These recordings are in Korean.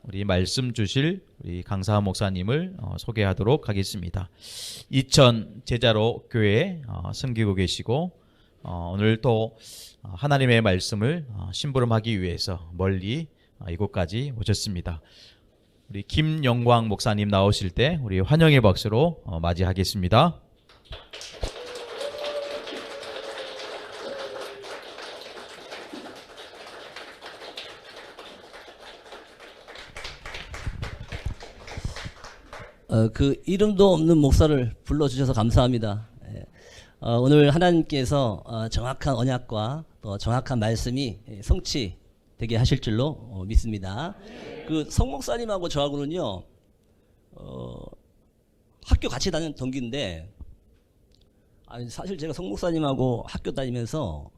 우리 말씀 주실 우리 강사하 목사님을 소개하도록 하겠습니다. 이천 제자로 교회 섬기고 계시고 오늘 또 하나님의 말씀을 심부름하기 위해서 멀리 이곳까지 오셨습니다. 우리 김영광 목사님 나오실 때 우리 환영의 박수로 맞이하겠습니다. 그 이름도 없는 목사를 불러주셔서 감사합니다. 오늘 하나님께서 정확한 언약과 또 정확한 말씀이 성취되게 하실 줄로 믿습니다. 그 성 목사님하고 저하고는요, 학교 같이 다니는 동기인데, 사실 제가 성 목사님하고 학교 다니면서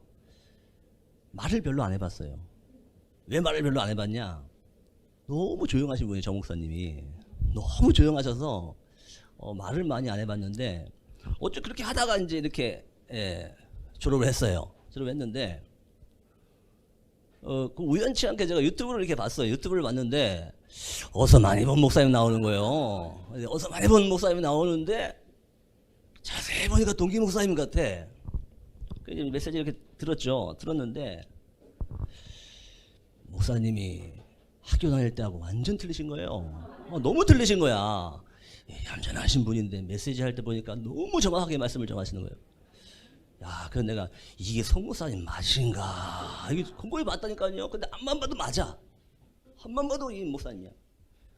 말을 별로 안 해봤어요. 왜 말을 별로 안 해봤냐? 너무 조용하신 분이에요, 정 목사님이. 너무 조용하셔서 말을 많이 안 해봤는데 어째 그렇게 하다가 이제 이렇게 졸업을 했어요. 졸업했는데 그 우연치 않게 제가 유튜브를 이렇게 봤어요. 유튜브를 봤는데 어서 많이 본 목사님 나오는 거예요. 어서 많이 본 목사님이 나오는데 자세히 보니까 동기 목사님 같아. 그래서 메시지 이렇게 들었는데 목사님이 학교 다닐 때하고 완전 틀리신 거예요. 너무 틀리신 거야. 얌전하신 분인데 메시지 할 때 보니까 너무 정확하게 말씀을 전하시는 거예요. 야, 그래서 내가 이게 성 목사님 맞으신가? 이게 공부해 봤다니까요. 근데 앞만 봐도 맞아. 앞만 봐도 이 목사님이야.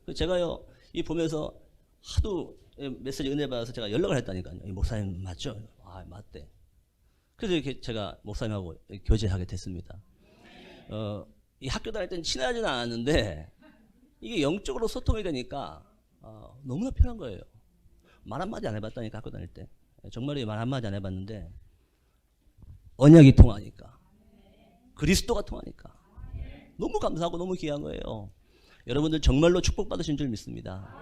그래서 제가요, 이 보면서 하도 메시지 은혜 받아서 제가 연락을 했다니까요. 이 목사님 맞죠? 아, 맞대. 그래서 이렇게 제가 목사님하고 교제하게 됐습니다. 이 학교 다닐 때는 친하지는 않았는데 이게 영적으로 소통이 되니까 너무나 편한 거예요. 말 한마디 안 해봤다니까, 학교 다닐 때. 정말로 말 한마디 안 해봤는데 언약이 통하니까, 그리스도가 통하니까 너무 감사하고 너무 귀한 거예요. 여러분들 정말로 축복받으신 줄 믿습니다.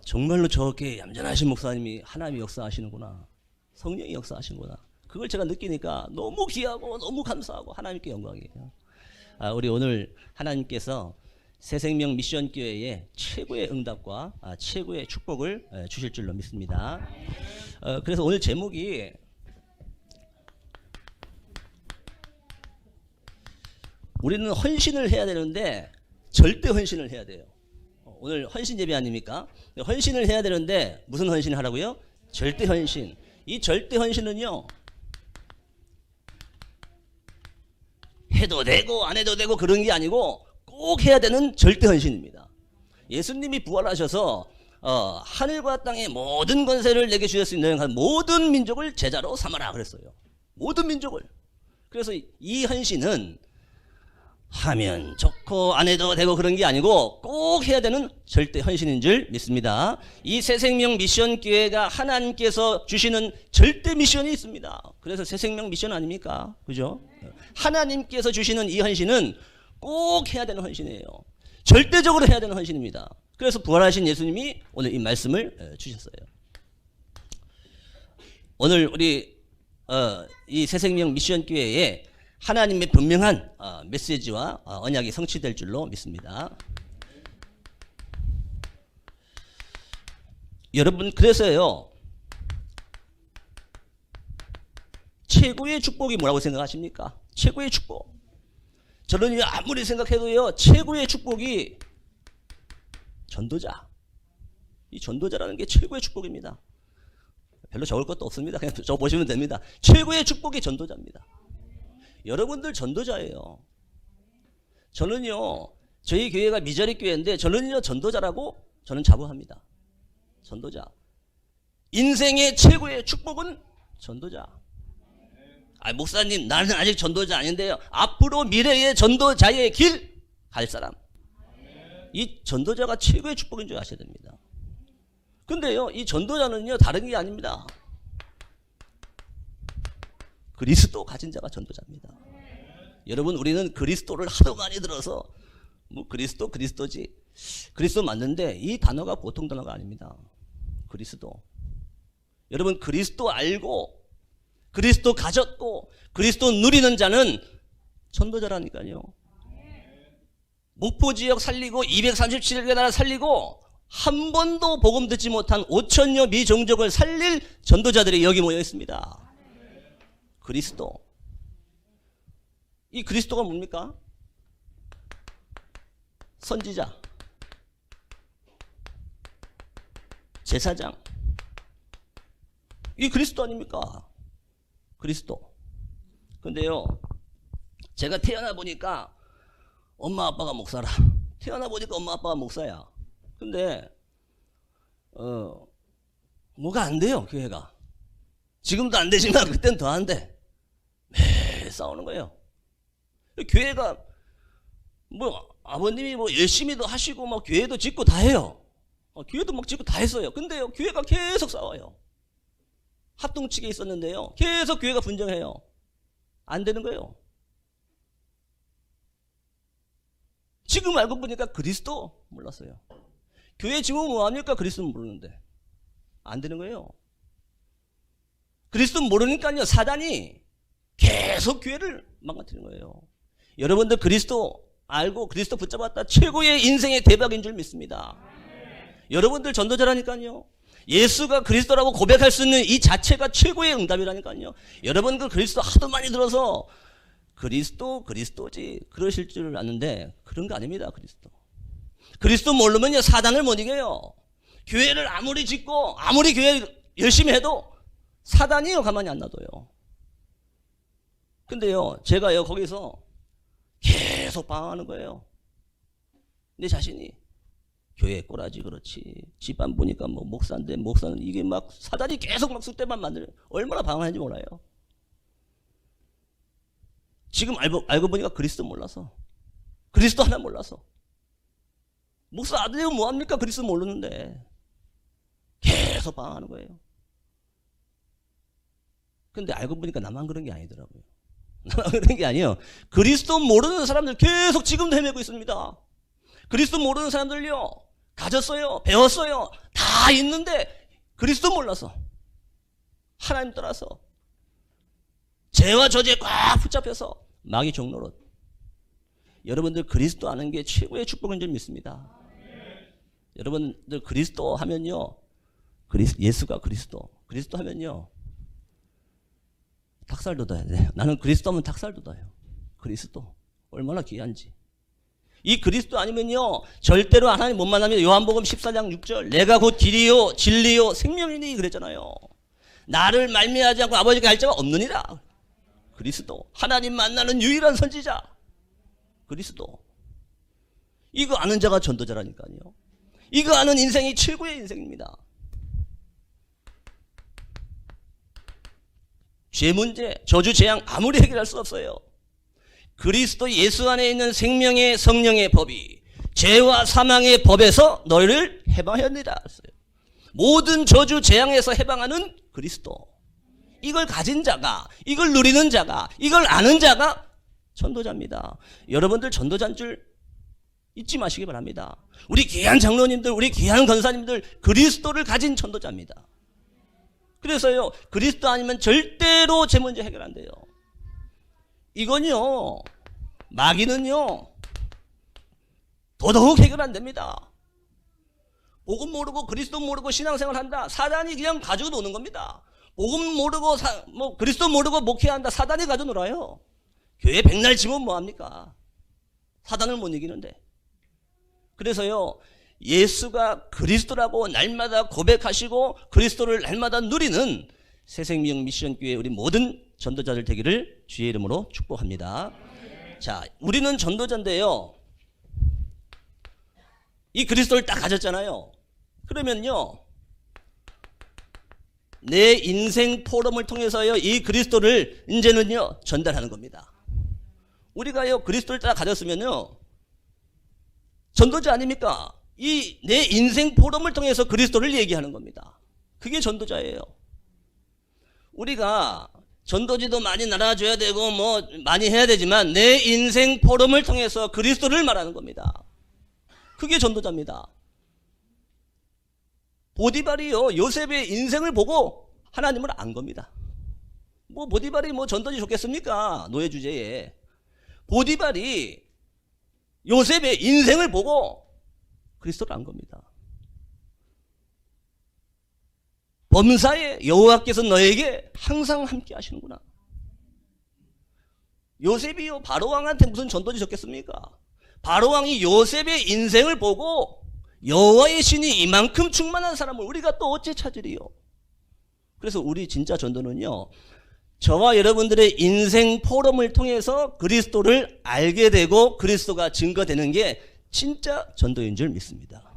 정말로 저렇게 얌전하신 목사님이 하나님이 역사하시는구나, 성령이 역사하시는구나, 그걸 제가 느끼니까 너무 귀하고 너무 감사하고 하나님께 영광이에요. 우리 오늘 하나님께서 새생명 미션교회에 최고의 응답과 최고의 축복을 주실 줄로 믿습니다. 그래서 오늘 제목이 우리는 헌신을 해야 되는데 절대 헌신을 해야 돼요. 오늘 헌신 예배 아닙니까? 헌신을 해야 되는데 무슨 헌신을 하라고요? 절대 헌신. 이 절대 헌신은요, 해도 되고 안 해도 되고 그런 게 아니고 꼭 해야 되는 절대 헌신입니다. 예수님이 부활하셔서 하늘과 땅의 모든 권세를 내게 주셨으니 모든 민족을 제자로 삼아라 그랬어요. 모든 민족을. 그래서 이 헌신은 하면 좋고 안 해도 되고 그런 게 아니고 꼭 해야 되는 절대 헌신인 줄 믿습니다. 이 새생명 미션 교회가 하나님께서 주시는 절대 미션이 있습니다. 그래서 새생명 미션 아닙니까? 그죠? 하나님께서 주시는 이 헌신은 꼭 해야 되는 헌신이에요. 절대적으로 해야 되는 헌신입니다. 그래서 부활하신 예수님이 오늘 이 말씀을 주셨어요. 오늘 우리 이 새생명 미션 교회에 하나님의 분명한 메시지와 언약이 성취될 줄로 믿습니다. 여러분, 그래서요, 최고의 축복이 뭐라고 생각하십니까? 최고의 축복. 저는 아무리 생각해도요, 최고의 축복이 전도자. 이 전도자라는 게 최고의 축복입니다. 별로 적을 것도 없습니다. 그냥 적어보시면 됩니다. 최고의 축복이 전도자입니다. 여러분들 전도자예요. 저는요, 저희 교회가 미자리 교회인데 저는요, 전도자라고 저는 자부합니다. 전도자. 인생의 최고의 축복은 전도자. 목사님, 나는 아직 전도자 아닌데요. 앞으로 미래의 전도자의 길 갈 사람. 이 전도자가 최고의 축복인 줄 아셔야 됩니다. 근데요, 이 전도자는요, 다른 게 아닙니다. 그리스도 가진 자가 전도자입니다. 여러분, 우리는 그리스도를 하도 많이 들어서 뭐 그리스도지. 그리스도 맞는데 이 단어가 보통 단어가 아닙니다. 그리스도. 여러분, 그리스도 알고 그리스도 가졌고 그리스도 누리는 자는 전도자라니까요. 목포 지역 살리고 237개 나라 살리고 한 번도 복음 듣지 못한 5천여 미종족을 살릴 전도자들이 여기 모여 있습니다. 그리스도. 이 그리스도가 뭡니까? 선지자, 제사장. 이 그리스도 아닙니까? 그리스도. 근데요, 제가 태어나 보니까 엄마 아빠가 목사라. 태어나 보니까 엄마 아빠가 목사야. 근데 뭐가 안 돼요, 교회가. 지금도 안 되지만 그때는 더 안 돼. 매일 싸우는 거예요. 교회가 뭐 아버님이 뭐 열심히도 하시고 막 교회도 짓고 다 해요. 교회도 막 짓고 다 했어요. 근데요, 교회가 계속 싸워요. 합동측에 있었는데요, 계속 교회가 분쟁해요. 안 되는 거예요. 지금 알고 보니까 그리스도 몰랐어요. 교회 지금 뭐합니까? 그리스도는 모르는데. 안 되는 거예요. 그리스도 모르니까요, 사단이 계속 교회를 망가뜨리는 거예요. 여러분들 그리스도 알고 그리스도 붙잡았다 최고의 인생의 대박인 줄 믿습니다. 여러분들 전도자라니까요. 예수가 그리스도라고 고백할 수 있는 이 자체가 최고의 응답이라니까요. 여러분 그 그리스도 하도 많이 들어서 그리스도지 그러실 줄 아는데 그런 거 아닙니다. 그리스도 모르면요, 사단을 못 이겨요. 교회를 아무리 짓고 아무리 교회 열심히 해도 사단이요, 가만히 안 놔둬요. 근데요, 제가요, 거기서 계속 방황하는 거예요. 내 자신이. 교회 꼬라지 그렇지. 집안 보니까 뭐 목사인데 목사는 이게 막 사단이 계속 막 쓸 때만 만들어요. 얼마나 방황하는지 몰라요. 지금 알고 보니까 그리스도 몰라서. 그리스도 하나 몰라서. 목사 아들이고 뭐합니까? 그리스도 모르는데. 계속 방황하는 거예요. 근데 알고 보니까 나만 그런 게 아니더라고요. 나만 그런 게 아니에요. 그리스도 모르는 사람들 계속 지금도 헤매고 있습니다. 그리스도 모르는 사람들요, 가졌어요, 배웠어요, 다 있는데 그리스도 몰라서, 하나님 따라서 죄와 저주에 꽉 붙잡혀서 마귀 종노릇. 여러분들 그리스도 아는 게 최고의 축복인 줄 믿습니다. 여러분들 그리스도 하면요, 예수가 그리스도 하면요, 닭살 돋아야 돼. 나는 그리스도 하면 닭살 돋아요. 그리스도 얼마나 귀한지. 이 그리스도 아니면요, 절대로 하나님 못 만나면 요한복음 14장 6절 내가 곧 길이요 진리요 생명이니 그랬잖아요. 나를 말미암지 않고 아버지께 갈 자가 없느니라. 그리스도, 하나님 만나는 유일한 선지자 그리스도. 이거 아는 자가 전도자라니까요. 이거 아는 인생이 최고의 인생입니다. 죄 문제, 저주 재앙 아무리 해결할 수 없어요. 그리스도 예수 안에 있는 생명의 성령의 법이 죄와 사망의 법에서 너희를 해방하였느니라. 모든 저주 재앙에서 해방하는 그리스도. 이걸 가진 자가, 이걸 누리는 자가, 이걸 아는 자가 전도자입니다. 여러분들 전도자인 줄 잊지 마시기 바랍니다. 우리 귀한 장로님들, 우리 귀한 권사님들 그리스도를 가진 전도자입니다. 그래서요, 그리스도 아니면 절대로 제 문제 해결 안 돼요. 이건요, 마귀는요, 더더욱 해결 안 됩니다. 복음 모르고 그리스도 모르고 신앙생활 한다, 사단이 그냥 가지고 노는 겁니다. 복음 모르고 그리스도 모르고 목회한다, 사단이 가지고 놀아요. 교회 백날 지면 뭐합니까? 사단을 못 이기는데. 그래서요, 예수가 그리스도라고 날마다 고백하시고 그리스도를 날마다 누리는 새생명 미션교회 우리 모든 전도자들 되기를 주의 이름으로 축복합니다. 자, 우리는 전도자인데요, 이 그리스도를 딱 가졌잖아요. 그러면요, 내 인생 포럼을 통해서요, 이 그리스도를 이제는요 전달하는 겁니다. 우리가요 그리스도를 딱 가졌으면요 전도자 아닙니까? 이 내 인생 포럼을 통해서 그리스도를 얘기하는 겁니다. 그게 전도자예요. 우리가 전도지도 많이 날아줘야 되고 뭐 많이 해야 되지만 내 인생 포럼을 통해서 그리스도를 말하는 겁니다. 그게 전도자입니다. 보디발이요, 요셉의 인생을 보고 하나님을 안 겁니다. 뭐 보디발이 뭐 전도지 좋겠습니까? 노예 주제에. 보디발이 요셉의 인생을 보고 그리스도를 안 겁니다. 범사에 여호와께서 너에게 항상 함께 하시는구나. 요셉이요 바로왕한테 무슨 전도지 적겠습니까? 바로왕이 요셉의 인생을 보고 여호와의 신이 이만큼 충만한 사람을 우리가 또 어찌 찾으리요? 그래서 우리 진짜 전도는요, 저와 여러분들의 인생 포럼을 통해서 그리스도를 알게 되고 그리스도가 증거되는 게 진짜 전도인 줄 믿습니다.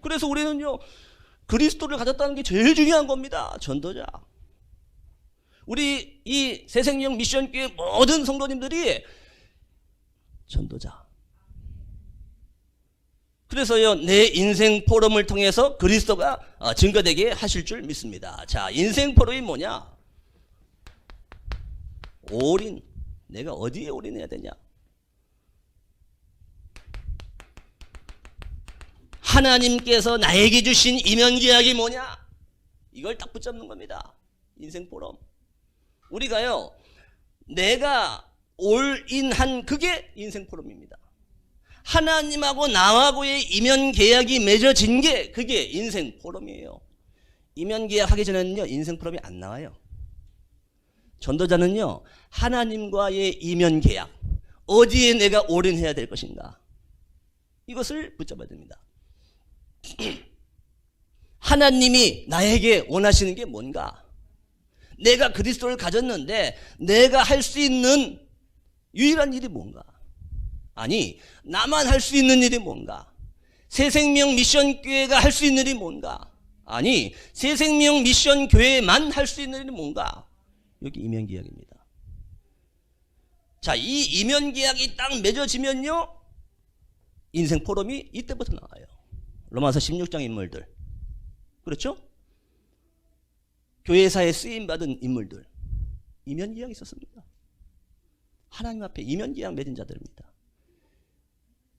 그래서 우리는요, 그리스도를 가졌다는 게 제일 중요한 겁니다. 전도자. 우리 이 새생명 미션교회 모든 성도님들이 전도자. 그래서요, 내 인생 포럼을 통해서 그리스도가 증거되게 하실 줄 믿습니다. 자, 인생 포럼이 뭐냐? 올인. 내가 어디에 올인해야 되냐? 하나님께서 나에게 주신 이면계약이 뭐냐? 이걸 딱 붙잡는 겁니다. 인생 포럼. 우리가요, 내가 올인한 그게 인생 포럼입니다. 하나님하고 나하고의 이면계약이 맺어진 게 그게 인생 포럼이에요. 이면계약 하기 전에는요, 인생 포럼이 안 나와요. 전도자는요, 하나님과의 이면계약, 어디에 내가 올인해야 될 것인가, 이것을 붙잡아야 됩니다. 하나님이 나에게 원하시는 게 뭔가? 내가 그리스도를 가졌는데 내가 할 수 있는 유일한 일이 뭔가? 아니, 나만 할 수 있는 일이 뭔가? 새생명 미션교회가 할 수 있는 일이 뭔가? 아니, 새생명 미션교회만 할 수 있는 일이 뭔가? 여기 이면계약입니다. 자, 이 이면계약이 딱 맺어지면요, 인생 포럼이 이때부터 나와요. 로마서 16장 인물들. 그렇죠? 교회사에 쓰임받은 인물들. 이면계약이 있었습니다. 하나님 앞에 이면계약 맺은 자들입니다.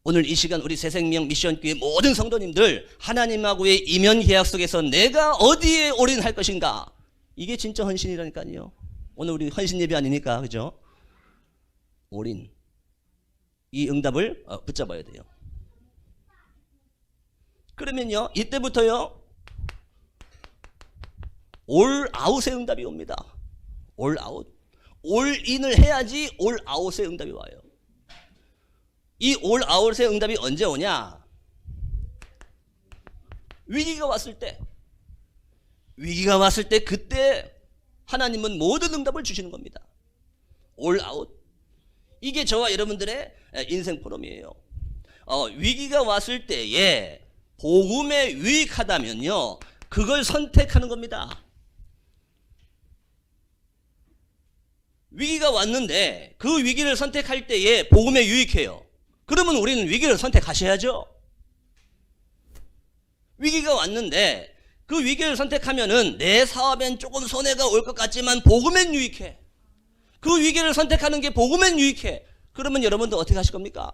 오늘 이 시간 우리 새생명 미션교회 모든 성도님들, 하나님하고의 이면계약 속에서 내가 어디에 올인할 것인가? 이게 진짜 헌신이라니까요. 오늘 우리 헌신 예배 아니니까, 그죠? 올인. 이 응답을 붙잡아야 돼요. 그러면요, 이때부터요, 올 아웃의 응답이 옵니다. 올 아웃. 올 인을 해야지 올 아웃의 응답이 와요. 이 올 아웃의 응답이 언제 오냐? 위기가 왔을 때. 위기가 왔을 때, 그때 하나님은 모든 응답을 주시는 겁니다. 올 아웃. 이게 저와 여러분들의 인생 포럼이에요. 위기가 왔을 때에 복음에 유익하다면요, 그걸 선택하는 겁니다. 위기가 왔는데 그 위기를 선택할 때에 복음에 유익해요. 그러면 우리는 위기를 선택하셔야죠. 위기가 왔는데 그 위기를 선택하면은 내 사업엔 조금 손해가 올 것 같지만 복음엔 유익해. 그 위기를 선택하는 게 복음엔 유익해. 그러면 여러분들 어떻게 하실 겁니까?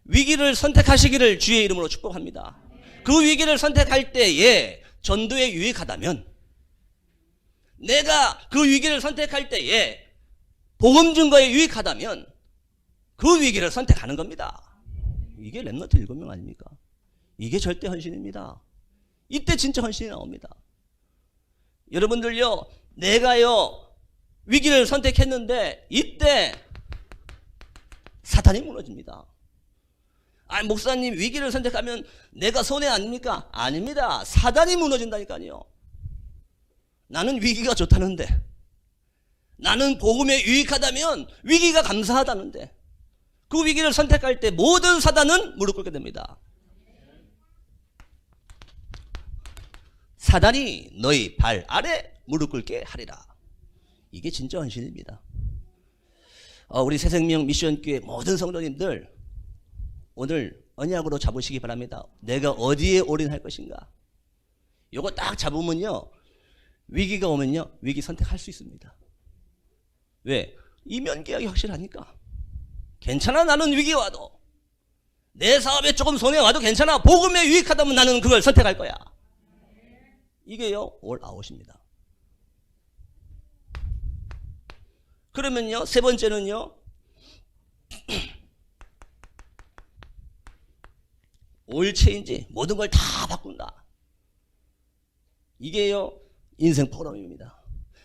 위기를 선택하시기를 주의 이름으로 축복합니다. 그 위기를 선택할 때에 전도에 유익하다면, 내가 그 위기를 선택할 때에 복음 증거에 유익하다면 그 위기를 선택하는 겁니다. 이게 렘넌트 7명 아닙니까? 이게 절대 헌신입니다. 이때 진짜 헌신이 나옵니다. 여러분들요, 내가요 위기를 선택했는데 이때 사탄이 무너집니다. 아니, 목사님 위기를 선택하면 내가 손해 아닙니까? 아닙니다. 사단이 무너진다니까요. 나는 위기가 좋다는데, 나는 복음에 유익하다면 위기가 감사하다는데, 그 위기를 선택할 때 모든 사단은 무릎 꿇게 됩니다. 사단이 너희 발 아래 무릎 꿇게 하리라. 이게 진짜 헌신입니다. 우리 새생명 미션교회 모든 성도님들, 오늘 언약으로 잡으시기 바랍니다. 내가 어디에 올인할 것인가? 요거 딱 잡으면요, 위기가 오면요, 위기 선택할 수 있습니다. 왜? 이면계약이 확실하니까. 괜찮아, 나는 위기 와도. 내 사업에 조금 손해 와도 괜찮아. 복음에 유익하다면 나는 그걸 선택할 거야. 이게요, 올 아웃입니다. 그러면요, 세 번째는요, 올 체인지, 모든 걸 다 바꾼다. 이게요, 인생 포럼입니다.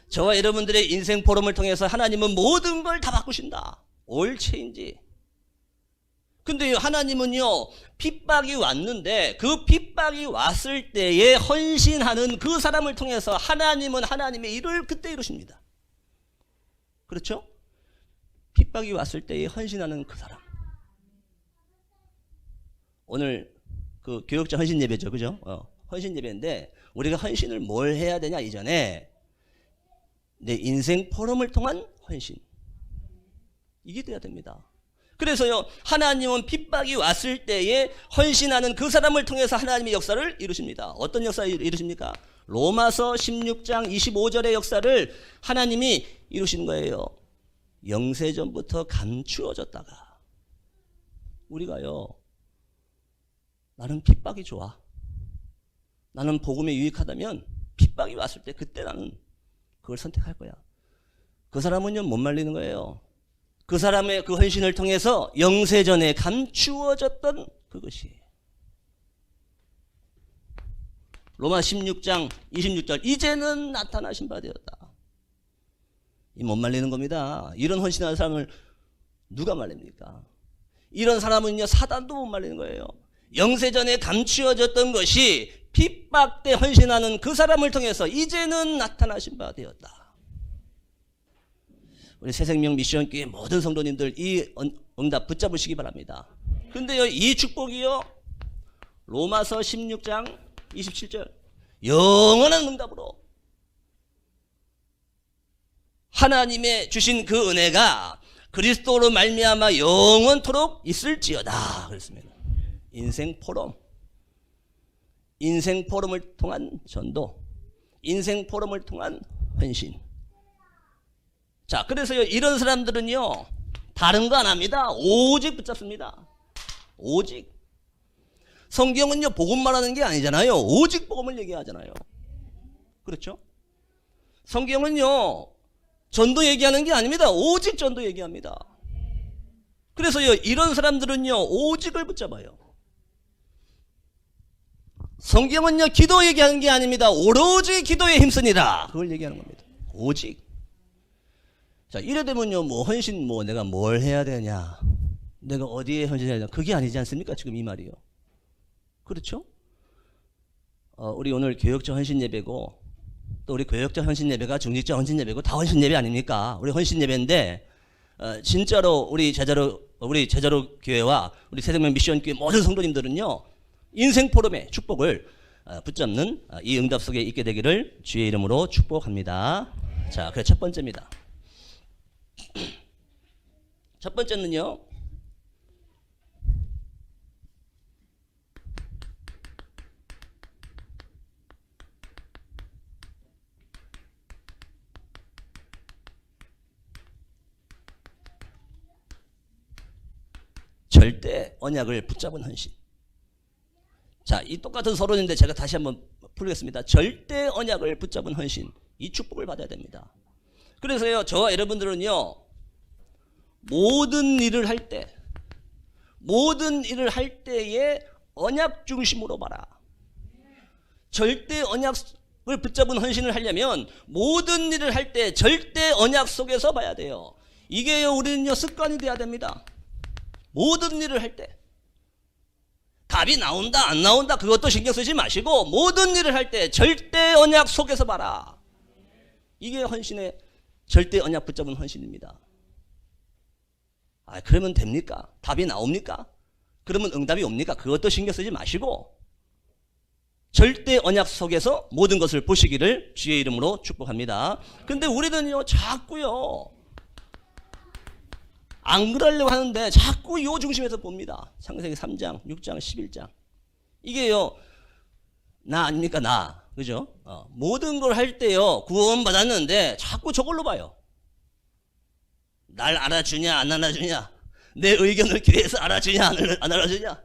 저와 여러분들의 인생 포럼을 통해서 하나님은 모든 걸 다 바꾸신다. 올 체인지. 근데 하나님은요, 핍박이 왔는데 그 핍박이 왔을 때에 헌신하는 그 사람을 통해서 하나님은 하나님의 일을 그때 이루십니다. 그렇죠? 핍박이 왔을 때에 헌신하는 그 사람. 오늘 그 교역자 헌신 예배죠, 그죠? 헌신 예배인데 우리가 헌신을 뭘 해야 되냐, 이전에 내 인생 포럼을 통한 헌신, 이게 돼야 됩니다. 그래서요, 하나님은 핍박이 왔을 때에 헌신하는 그 사람을 통해서 하나님의 역사를 이루십니다. 어떤 역사를 이루십니까? 로마서 16장 25절의 역사를 하나님이 이루신 거예요. 영세전부터 감추어졌다가 우리가요, 나는 핍박이 좋아, 나는 복음에 유익하다면 핍박이 왔을 때 그때 나는 그걸 선택할 거야. 그 사람은요, 못 말리는 거예요. 그 사람의 그 헌신을 통해서 영세전에 감추어졌던 그것이. 로마 16장 26절, 이제는 나타나신 바 되었다. 이 못 말리는 겁니다. 이런 헌신하는 사람을 누가 말립니까? 이런 사람은요, 사단도 못 말리는 거예요. 영세전에 감추어졌던 것이 핍박 때 헌신하는 그 사람을 통해서 이제는 나타나신 바 되었다. 우리 새생명 미션교회 모든 성도님들 이 응답 붙잡으시기 바랍니다. 근데요, 이 축복이요, 로마서 16장 27절, 영원한 응답으로 하나님의 주신 그 은혜가 그리스도로 말미암아 영원토록 있을지어다 그랬습니다. 인생 포럼, 인생 포럼을 통한 전도, 인생 포럼을 통한 헌신. 자, 그래서요, 이런 사람들은요, 다른 거 안 합니다. 오직 붙잡습니다. 오직. 성경은요, 복음 말하는 게 아니잖아요. 오직 복음을 얘기하잖아요. 그렇죠? 성경은요, 전도 얘기하는 게 아닙니다. 오직 전도 얘기합니다. 그래서요, 이런 사람들은요, 오직을 붙잡아요. 성경은요, 기도 얘기하는 게 아닙니다. 오로지 기도에 힘쓰니라, 그걸 얘기하는 겁니다. 오직. 자, 이래 되면요, 뭐 헌신, 뭐 내가 뭘 해야 되냐, 내가 어디에 헌신해야 되냐, 그게 아니지 않습니까? 지금 이 말이요. 그렇죠? 우리 오늘 교역자 헌신 예배고, 또 우리 교역자 헌신 예배가 중직자 헌신 예배고, 다 헌신 예배 아닙니까? 우리 헌신 예배인데, 진짜로 우리 제자로 교회와 우리 새생명 미션 교회 모든 성도님들은요, 인생 포럼의 축복을 붙잡는 이 응답 속에 있게 되기를 주의 이름으로 축복합니다. 자, 그래 첫 번째입니다. 첫 번째는요, 절대 언약을 붙잡은 헌신. 자, 이 똑같은 서론인데 제가 다시 한번 풀겠습니다. 절대 언약을 붙잡은 헌신, 이 축복을 받아야 됩니다. 그래서요, 저와 여러분들은요, 모든 일을 할 때에 언약 중심으로 봐라. 절대 언약을 붙잡은 헌신을 하려면 모든 일을 할 때 절대 언약 속에서 봐야 돼요. 이게요, 우리는요, 습관이 돼야 됩니다. 모든 일을 할 때 답이 나온다 안 나온다 그것도 신경 쓰지 마시고 모든 일을 할 때 절대 언약 속에서 봐라. 이게 헌신의 절대 언약 붙잡은 헌신입니다. 그러면 됩니까? 답이 나옵니까? 그러면 응답이 옵니까? 그것도 신경 쓰지 마시고 절대 언약 속에서 모든 것을 보시기를 주의 이름으로 축복합니다. 근데 우리는요, 자꾸요, 안 그러려고 하는데 자꾸 요 중심에서 봅니다. 창세기 3장, 6장, 11장. 이게요, 나 아닙니까? 나. 그죠? 모든 걸 할 때요, 구원받았는데 자꾸 저걸로 봐요. 날 알아주냐, 안 알아주냐. 내 의견을 교회에서 알아주냐, 안 알아주냐.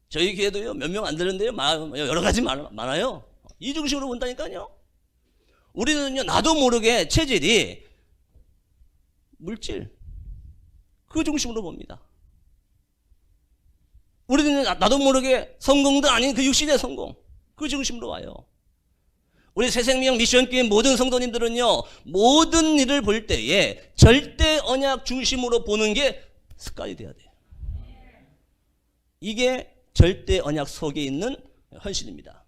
저희 교회도요, 몇 명 안 되는데요, 여러 가지 많아요. 이 중심으로 본다니까요. 우리는요, 나도 모르게 체질이 물질, 그 중심으로 봅니다. 우리는 나도 모르게 성공도 아닌 그 육신의 성공, 그 중심으로 와요. 우리 새생명 미션교회 모든 성도님들은요, 모든 일을 볼 때에 절대 언약 중심으로 보는 게 습관이 돼야 돼요. 이게 절대 언약 속에 있는 헌신입니다.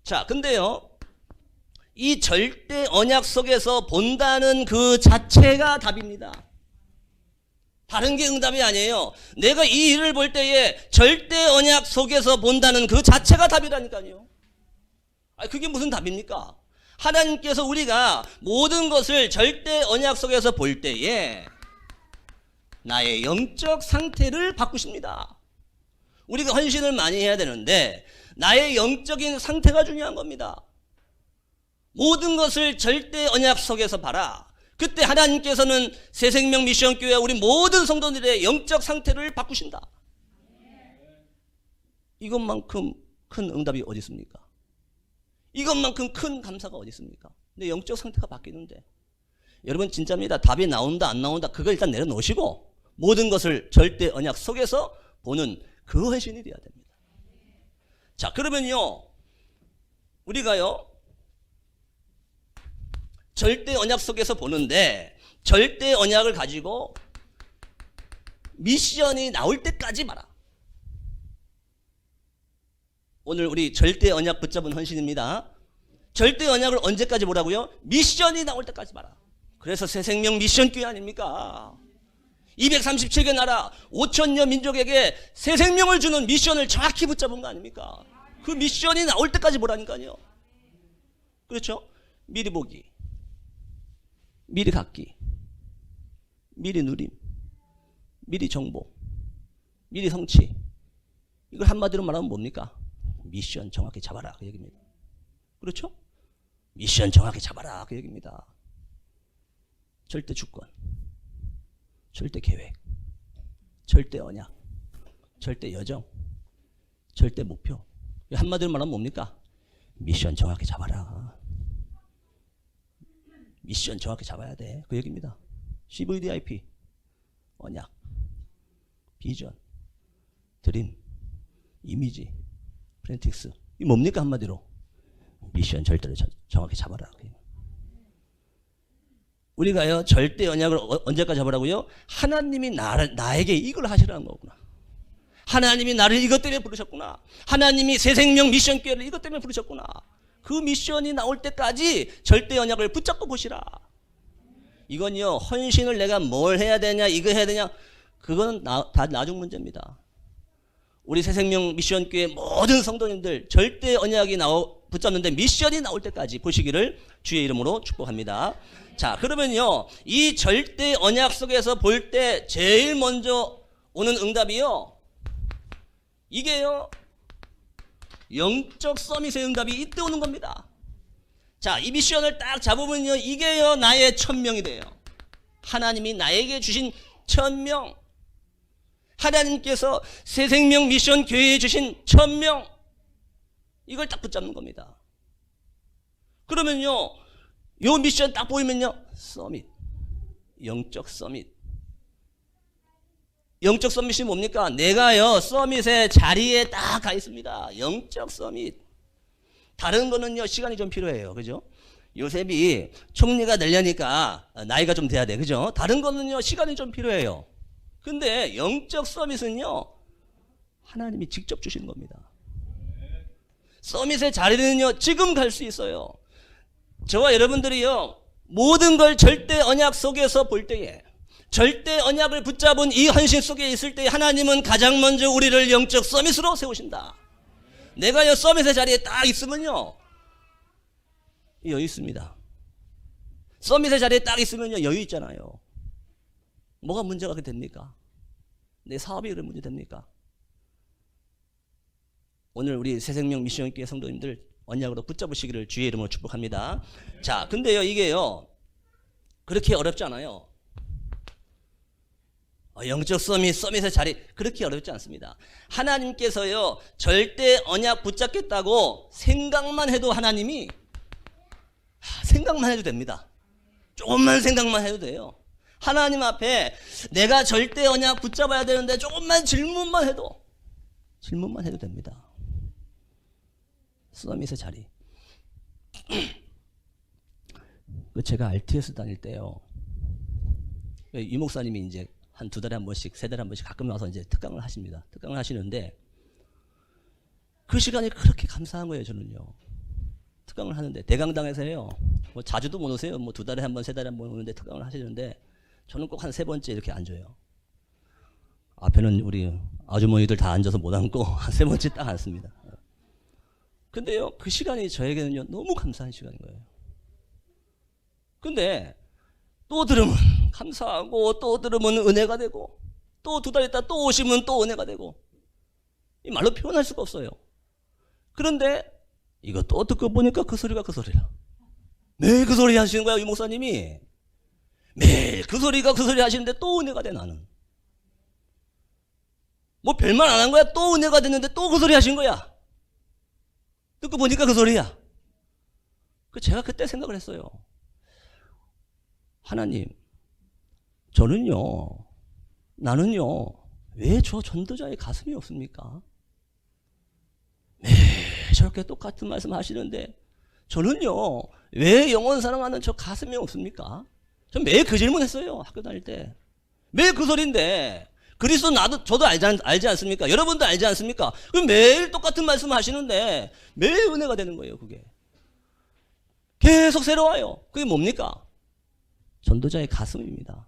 자, 근데요, 이 절대 언약 속에서 본다는 그 자체가 답입니다. 다른 게 응답이 아니에요. 내가 이 일을 볼 때에 절대 언약 속에서 본다는 그 자체가 답이라니까요. 그게 무슨 답입니까? 하나님께서 우리가 모든 것을 절대 언약 속에서 볼 때에 나의 영적 상태를 바꾸십니다. 우리가 헌신을 많이 해야 되는데 나의 영적인 상태가 중요한 겁니다. 모든 것을 절대 언약 속에서 봐라. 그때 하나님께서는 새생명 미션교회 우리 모든 성도들의 영적 상태를 바꾸신다. 이것만큼 큰 응답이 어디 있습니까? 이것만큼 큰 감사가 어디 있습니까? 내 영적 상태가 바뀌는데. 여러분 진짜입니다. 답이 나온다 안 나온다 그걸 일단 내려놓으시고 모든 것을 절대 언약 속에서 보는 그 헌신이 돼야 됩니다. 자, 그러면요, 우리가요 절대 언약 속에서 보는데 절대 언약을 가지고 미션이 나올 때까지 봐라. 오늘 우리 절대 언약 붙잡은 헌신입니다. 절대 언약을 언제까지 보라고요? 미션이 나올 때까지 봐라. 그래서 새생명 미션교회 아닙니까? 237개 나라 5천여 민족에게 새생명을 주는 미션을 정확히 붙잡은 거 아닙니까? 그 미션이 나올 때까지 보라니까요. 그렇죠? 미리 보기, 미리 갖기, 미리 누림, 미리 정보, 미리 성취. 이걸 한마디로 말하면 뭡니까? 미션 정확히 잡아라 그 얘기입니다. 그렇죠? 미션 정확히 잡아라 그 얘기입니다. 절대 주권, 절대 계획, 절대 언약, 절대 여정, 절대 목표. 한마디로 말하면 뭡니까? 미션 정확히 잡아라. 미션 정확히 잡아야 돼. 그 얘기입니다. CVDIP, 언약, 비전, 드림, 이미지, 프렌틱스. 이 뭡니까 한마디로? 미션 절대로 정확히 잡아라. 우리가요 절대 언약을 언제까지 잡으라고요? 하나님이 나에게 이걸 하시라는 거구나. 하나님이 나를 이것 때문에 부르셨구나. 하나님이 새생명 미션교회를 이것 때문에 부르셨구나. 그 미션이 나올 때까지 절대 언약을 붙잡고 보시라. 이건요 헌신을 내가 뭘 해야 되냐 이거 해야 되냐 그거는 다 나중 문제입니다. 우리 새생명 미션교회 모든 성도님들 절대 언약이 붙잡는데 미션이 나올 때까지 보시기를 주의 이름으로 축복합니다. 자, 그러면요 이 절대 언약 속에서 볼 때 제일 먼저 오는 응답이요, 이게요 영적 서밋의 응답이 이때 오는 겁니다. 자, 이 미션을 딱 잡으면요 이게요 나의 1000명이 돼요. 하나님이 나에게 주신 1000명, 하나님께서 새생명 미션 교회에 주신 1000명, 이걸 딱 붙잡는 겁니다. 그러면요 요 미션 딱 보이면요 서밋, 영적 서밋. 영적 서밋이 뭡니까? 내가요 서밋의 자리에 딱 가 있습니다. 영적 서밋. 다른 거는요 시간이 좀 필요해요. 그죠? 요셉이 총리가 되려니까 나이가 좀 돼야 돼. 그죠? 다른 거는요 시간이 좀 필요해요. 근데 영적 서밋은요 하나님이 직접 주시는 겁니다. 서밋의 자리는요 지금 갈 수 있어요. 저와 여러분들이요 모든 걸 절대 언약 속에서 볼 때에, 절대 언약을 붙잡은 이 헌신 속에 있을 때 하나님은 가장 먼저 우리를 영적 서밋으로 세우신다. 내가요 서밋의 자리에 딱 있으면요 여유 있습니다. 서밋의 자리에 딱 있으면요 여유 있잖아요. 뭐가 문제가 됩니까? 내 사업이 그런 문제 됩니까? 오늘 우리 새생명 미션교회 성도님들 언약으로 붙잡으시기를 주의 이름으로 축복합니다. 자, 근데요 이게요 그렇게 어렵지 않아요. 영적 서밋의 자리 그렇게 어렵지 않습니다. 하나님께서요 절대 언약 붙잡겠다고 생각만 해도 하나님이 생각만 해도 됩니다. 조금만 생각만 해도 돼요. 하나님 앞에 내가 절대 언약 붙잡아야 되는데 조금만 질문만 해도 됩니다. 서밋의 자리. 제가 RTS 다닐 때요. 이 목사님이 이제 한 2달에 한 번씩, 3달에 한 번씩 가끔 와서 이제 특강을 하십니다. 특강을 하시는데 그 시간이 그렇게 감사한 거예요, 저는요. 특강을 하는데 대강당에서요. 뭐 자주도 못 오세요. 뭐 2달에 한 번, 3달에 한 번 오는데 특강을 하시는데 저는 꼭 한 3번째 이렇게 앉아요. 앞에는 우리 아주머니들 다 앉아서 못 앉고 한 3번째 딱 앉습니다. 근데요, 그 시간이 저에게는요, 너무 감사한 시간인 거예요. 근데 또 들으면 감사하고 또 들으면 은혜가 되고 또 2달 있다 또 오시면 또 은혜가 되고 이 말로 표현할 수가 없어요. 그런데 이거 또 듣고 보니까 그 소리가 그 소리라. 매일 그 소리 하시는 거야, 이 목사님이. 매일 그 소리가 그 소리 하시는데 또 은혜가 돼, 나는. 뭐 별말 안 한 거야. 또 은혜가 됐는데 또 그 소리 하신 거야. 듣고 보니까 그 소리야. 제가 그때 생각을 했어요. 하나님, 나는요, 왜 저 전도자의 가슴이 없습니까? 매일 저렇게 똑같은 말씀 하시는데 저는요, 왜 영원 사랑하는 저 가슴이 없습니까? 전 매일 그 질문 했어요, 학교 다닐 때. 매일 그 소리인데 그리스도 저도 알지 않습니까? 여러분도 알지 않습니까? 그럼 매일 똑같은 말씀 하시는데 매일 은혜가 되는 거예요, 그게. 계속 새로워요. 그게 뭡니까? 전도자의 가슴입니다.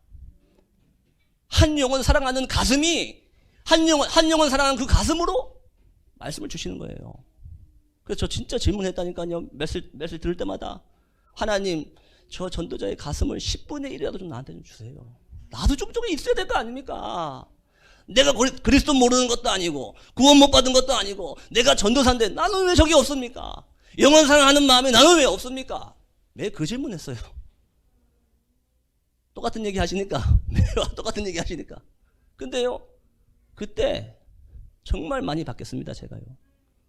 한 영혼 사랑하는 가슴이 한 영혼 사랑하는 그 가슴으로 말씀을 주시는 거예요. 그래서 저 진짜 질문했다니까요. 메시지 들을 때마다 하나님, 저 전도자의 가슴을 10분의 1이라도 좀 나한테 좀 주세요. 나도 좀 있어야 될 거 아닙니까? 내가 그리스도 모르는 것도 아니고 구원 못 받은 것도 아니고 내가 전도사인데 나는 왜 저기 없습니까? 영원 사랑하는 마음이 나는 왜 없습니까? 매일 그 질문했어요. 똑같은 얘기 하시니까 매일 똑같은 얘기 하시니까. 근데요, 그때 정말 많이 바뀌었습니다, 제가요.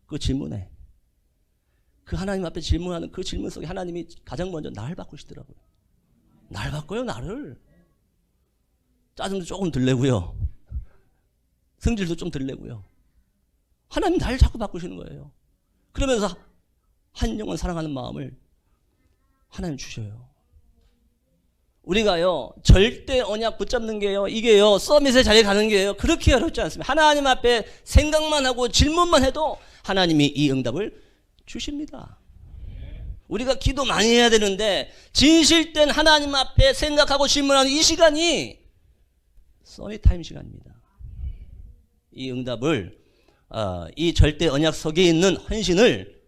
그 질문에, 그 하나님 앞에 질문하는 그 질문 속에 하나님이 가장 먼저 나를 바꾸시더라고요. 날 바꿔요, 나를. 짜증도 조금 덜 내고요. 성질도 좀 덜 내고요. 하나님 나를 자꾸 바꾸시는 거예요. 그러면서 한 영혼 사랑하는 마음을 하나님 주셔요. 우리가요, 절대 언약 붙잡는 게요, 이게요, 서밋의 자리에 가는 게요, 그렇게 어렵지 않습니다. 하나님 앞에 생각만 하고 질문만 해도 하나님이 이 응답을 주십니다. 우리가 기도 많이 해야 되는데 진실된 하나님 앞에 생각하고 질문하는 이 시간이 서밋 타임 시간입니다. 이 응답을, 이 절대 언약 속에 있는 헌신을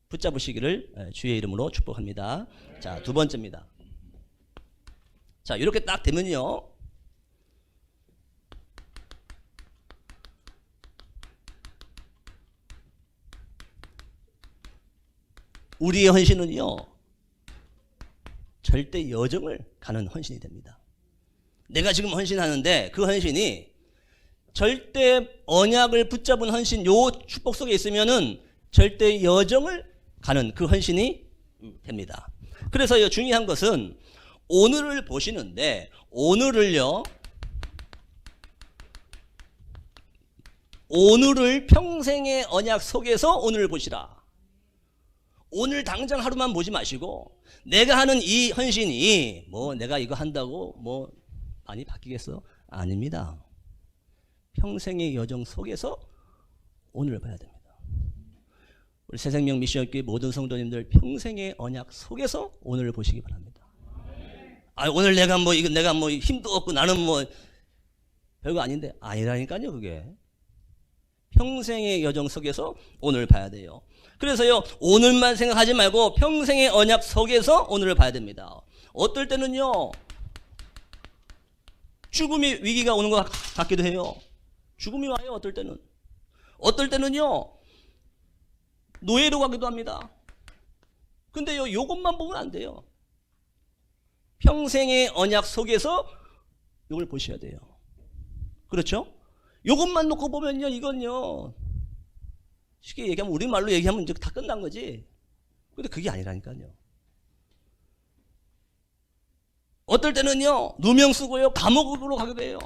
붙잡으시기를 주의 이름으로 축복합니다. 자, 2번째입니다. 자, 이렇게 딱 되면요, 우리의 헌신은요, 절대 여정을 가는 헌신이 됩니다. 내가 지금 헌신하는데 그 헌신이 절대 언약을 붙잡은 헌신, 요 축복 속에 있으면은 절대 여정을 가는 그 헌신이 됩니다. 그래서 중요한 것은 오늘을 보시는데, 오늘을요, 오늘을 평생의 언약 속에서 오늘을 보시라. 오늘 당장 하루만 보지 마시고 내가 하는 이 헌신이 뭐 내가 이거 한다고 뭐 많이 바뀌겠어? 아닙니다. 평생의 여정 속에서 오늘을 봐야 됩니다. 우리 새생명 미션교회 모든 성도님들 평생의 언약 속에서 오늘을 보시기 바랍니다. 오늘 내가 뭐 힘도 없고 나는 뭐 별거 아닌데, 아니라니까요, 그게. 평생의 여정 속에서 오늘을 봐야 돼요. 그래서요, 오늘만 생각하지 말고 평생의 언약 속에서 오늘을 봐야 됩니다. 어떨 때는요, 죽음의 위기가 오는 것 같기도 해요. 죽음이 와요, 어떨 때는. 어떨 때는요, 노예로 가기도 합니다. 근데요, 이것만 보면 안 돼요. 평생의 언약 속에서 이걸 보셔야 돼요. 그렇죠? 이것만 놓고 보면요, 이건요, 쉽게 얘기하면, 우리말로 얘기하면 이제 다 끝난 거지. 근데 그게 아니라니까요. 어떨 때는요 누명 쓰고요 감옥으로 가기도 해요.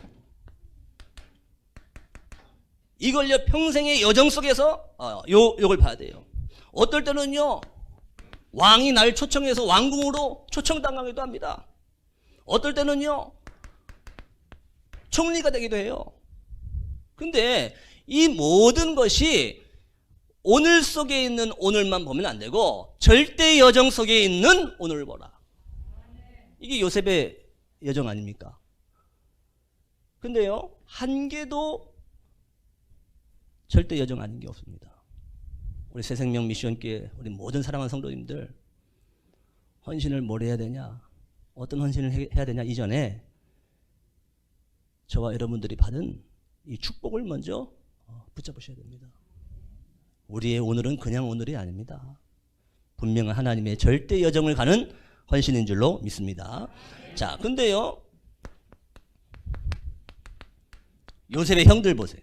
이걸요 평생의 여정 속에서 욕을 봐야 돼요. 어떨 때는요 왕이 날 초청해서 왕궁으로 초청당하기도 합니다. 어떨 때는요 총리가 되기도 해요. 근데 이 모든 것이 오늘 속에 있는 오늘만 보면 안 되고 절대 여정 속에 있는 오늘을 보라. 이게 요셉의 여정 아닙니까? 근데요 한 개도 절대 여정 아닌 게 없습니다. 우리 새생명 미션교회 우리 모든 사랑하는 성도님들 헌신을 뭘 해야 되냐, 어떤 헌신을 해야 되냐 이전에 저와 여러분들이 받은 이 축복을 먼저 붙잡으셔야 됩니다. 우리의 오늘은 그냥 오늘이 아닙니다. 분명한 하나님의 절대 여정을 가는 헌신인 줄로 믿습니다. 자, 근데요 요셉의 형들 보세요.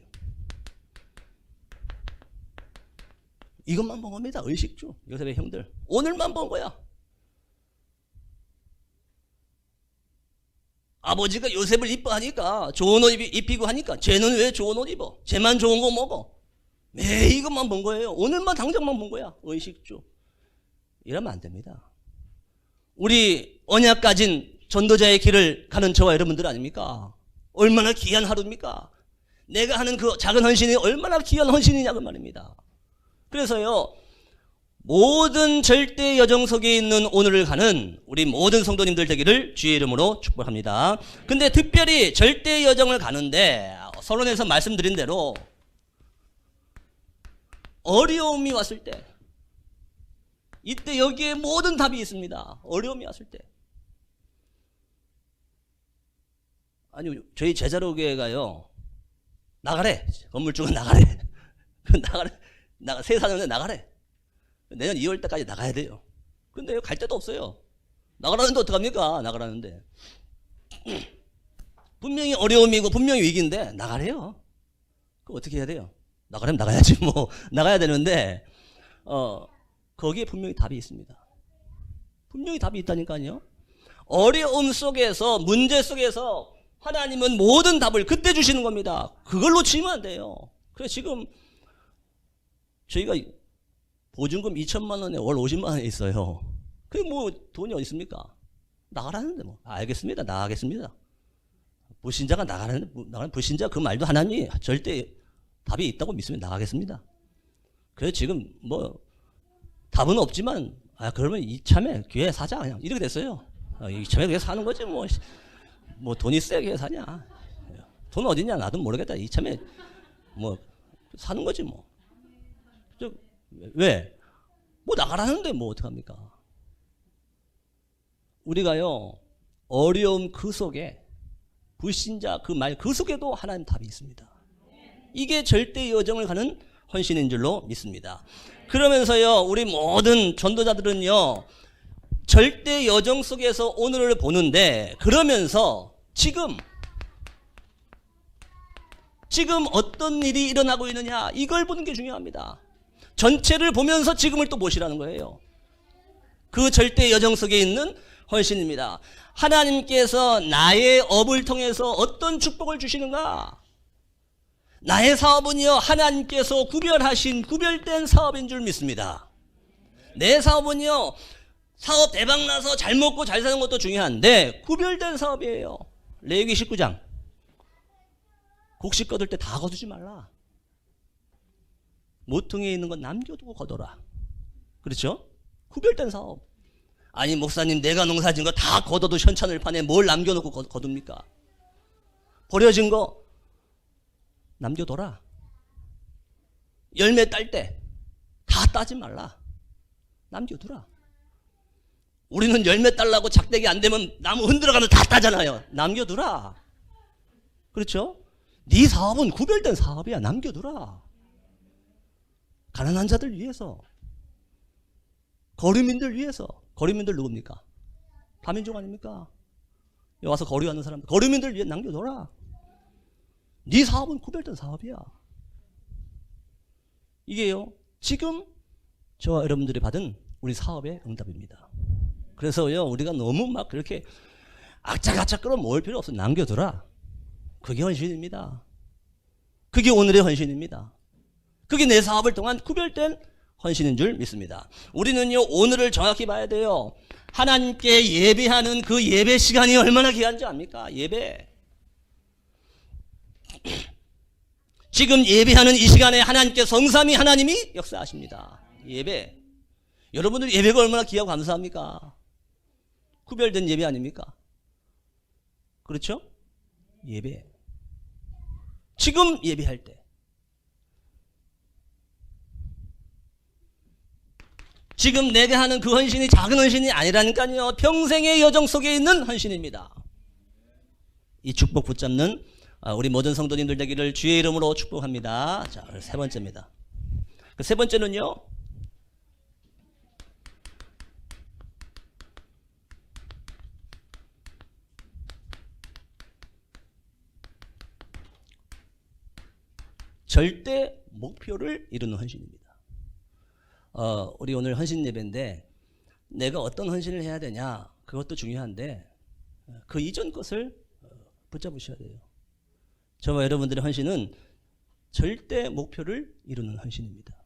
이것만 본 겁니다. 의식주. 요셉의 형들. 오늘만 본 거야. 아버지가 요셉을 이뻐하니까 좋은 옷 입히고 하니까 쟤는 왜 좋은 옷 입어? 쟤만 좋은 거 먹어. 매일 이것만 본 거예요. 오늘만 당장만 본 거야. 의식주. 이러면 안 됩니다. 우리 언약 가진 전도자의 길을 가는 저와 여러분들 아닙니까? 얼마나 귀한 하루입니까? 내가 하는 그 작은 헌신이 얼마나 귀한 헌신이냐 그 말입니다. 그래서요 모든 절대 여정 속에 있는 오늘을 가는 우리 모든 성도님들 되기를 주의 이름으로 축복합니다. 근데 특별히 절대 여정을 가는데 서론에서 말씀드린 대로 어려움이 왔을 때 이때 여기에 모든 답이 있습니다. 어려움이 왔을 때. 아니 저희 제자로 교회가요 나가래. 건물주가 나가래. 새 사는데 나가래. 내년 2월 때까지 나가야 돼요. 근데 갈 데도 없어요. 나가라는데 어떡합니까? 나가라는데. 분명히 어려움이고 분명히 위기인데 나가래요. 그럼 어떻게 해야 돼요? 나가려면 나가야지 뭐. 나가야 되는데 거기에 분명히 답이 있습니다. 분명히 답이 있다니까요. 어려움 속에서 문제 속에서 하나님은 모든 답을 그때 주시는 겁니다. 그걸 놓치면 안 돼요. 그래서 지금 저희가 보증금 2천만 원에 월 50만 원에 있어요. 그게 뭐 돈이 어디 있습니까? 나가라는데 뭐. 알겠습니다. 나가겠습니다. 불신자가 나가는 불신자 그 말도 하나님이 절대 답이 있다고 믿으면 나가겠습니다. 그래서 지금 뭐 답은 없지만 그러면 이참에 교회 사자 그냥 이렇게 됐어요. 이참에 교회 사는 거지 뭐 돈 있어야 교회 사냐. 돈 어디냐 나도 모르겠다. 이참에 뭐 사는 거지 뭐. 왜? 뭐 나가라는데 뭐 어떡합니까? 우리가요 어려움 그 속에 불신자 그 말 그 속에도 하나님 답이 있습니다. 이게 절대 여정을 가는 헌신인 줄로 믿습니다. 그러면서요 우리 모든 전도자들은요 절대 여정 속에서 오늘을 보는데 그러면서 지금 어떤 일이 일어나고 있느냐 이걸 보는 게 중요합니다. 전체를 보면서 지금을 또 보시라는 거예요. 그 절대 여정 속에 있는 헌신입니다. 하나님께서 나의 업을 통해서 어떤 축복을 주시는가? 나의 사업은요 하나님께서 구별된 사업인 줄 믿습니다. 내 사업은요 사업 대박나서 잘 먹고 잘 사는 것도 중요한데 구별된 사업이에요. 레위기 19장 곡식 거둘 때 다 거두지 말라. 모퉁이에 있는 건 남겨두고 거둬라. 그렇죠? 구별된 사업. 아니 목사님 내가 농사진 거 다 거둬도 현찬을 파네 뭘 남겨놓고 거둡니까? 버려진 거 남겨둬라. 열매 딸 때 다 따지 말라. 남겨두라. 우리는 열매 딸라고 작대기 안 되면 나무 흔들어가면 다 따잖아요. 남겨두라. 그렇죠? 네 사업은 구별된 사업이야. 남겨두라. 가난한 자들 위해서, 거류민들 위해서. 거류민들 누굽니까? 다민족 아닙니까? 여기 와서 거류하는 사람들, 거류민들 위해 남겨둬라. 네 사업은 구별된 사업이야. 이게요 지금 저와 여러분들이 받은 우리 사업의 응답입니다. 그래서요 우리가 너무 막 그렇게 악착악착 끌어모을 필요 없어. 남겨두라. 그게 헌신입니다. 그게 오늘의 헌신입니다. 그게 내 사업을 통한 구별된 헌신인 줄 믿습니다. 우리는요, 오늘을 정확히 봐야 돼요. 하나님께 예배하는 그 예배 시간이 얼마나 귀한지 압니까? 예배. 지금 예배하는 이 시간에 하나님께 성삼위 하나님이 역사하십니다. 예배. 여러분들 예배가 얼마나 귀하고 감사합니까? 구별된 예배 아닙니까? 그렇죠? 예배. 지금 예배할 때. 지금 내가 하는 그 헌신이 작은 헌신이 아니라니까요. 평생의 여정 속에 있는 헌신입니다. 이 축복 붙잡는 우리 모든 성도님들 되기를 주의 이름으로 축복합니다. 자, 세 번째입니다. 그 세 번째는요, 절대 목표를 이루는 헌신입니다. 우리 오늘 헌신 예배인데 내가 어떤 헌신을 해야 되냐, 그것도 중요한데 그 이전 것을 붙잡으셔야 돼요. 저와 여러분들의 헌신은 절대 목표를 이루는 헌신입니다.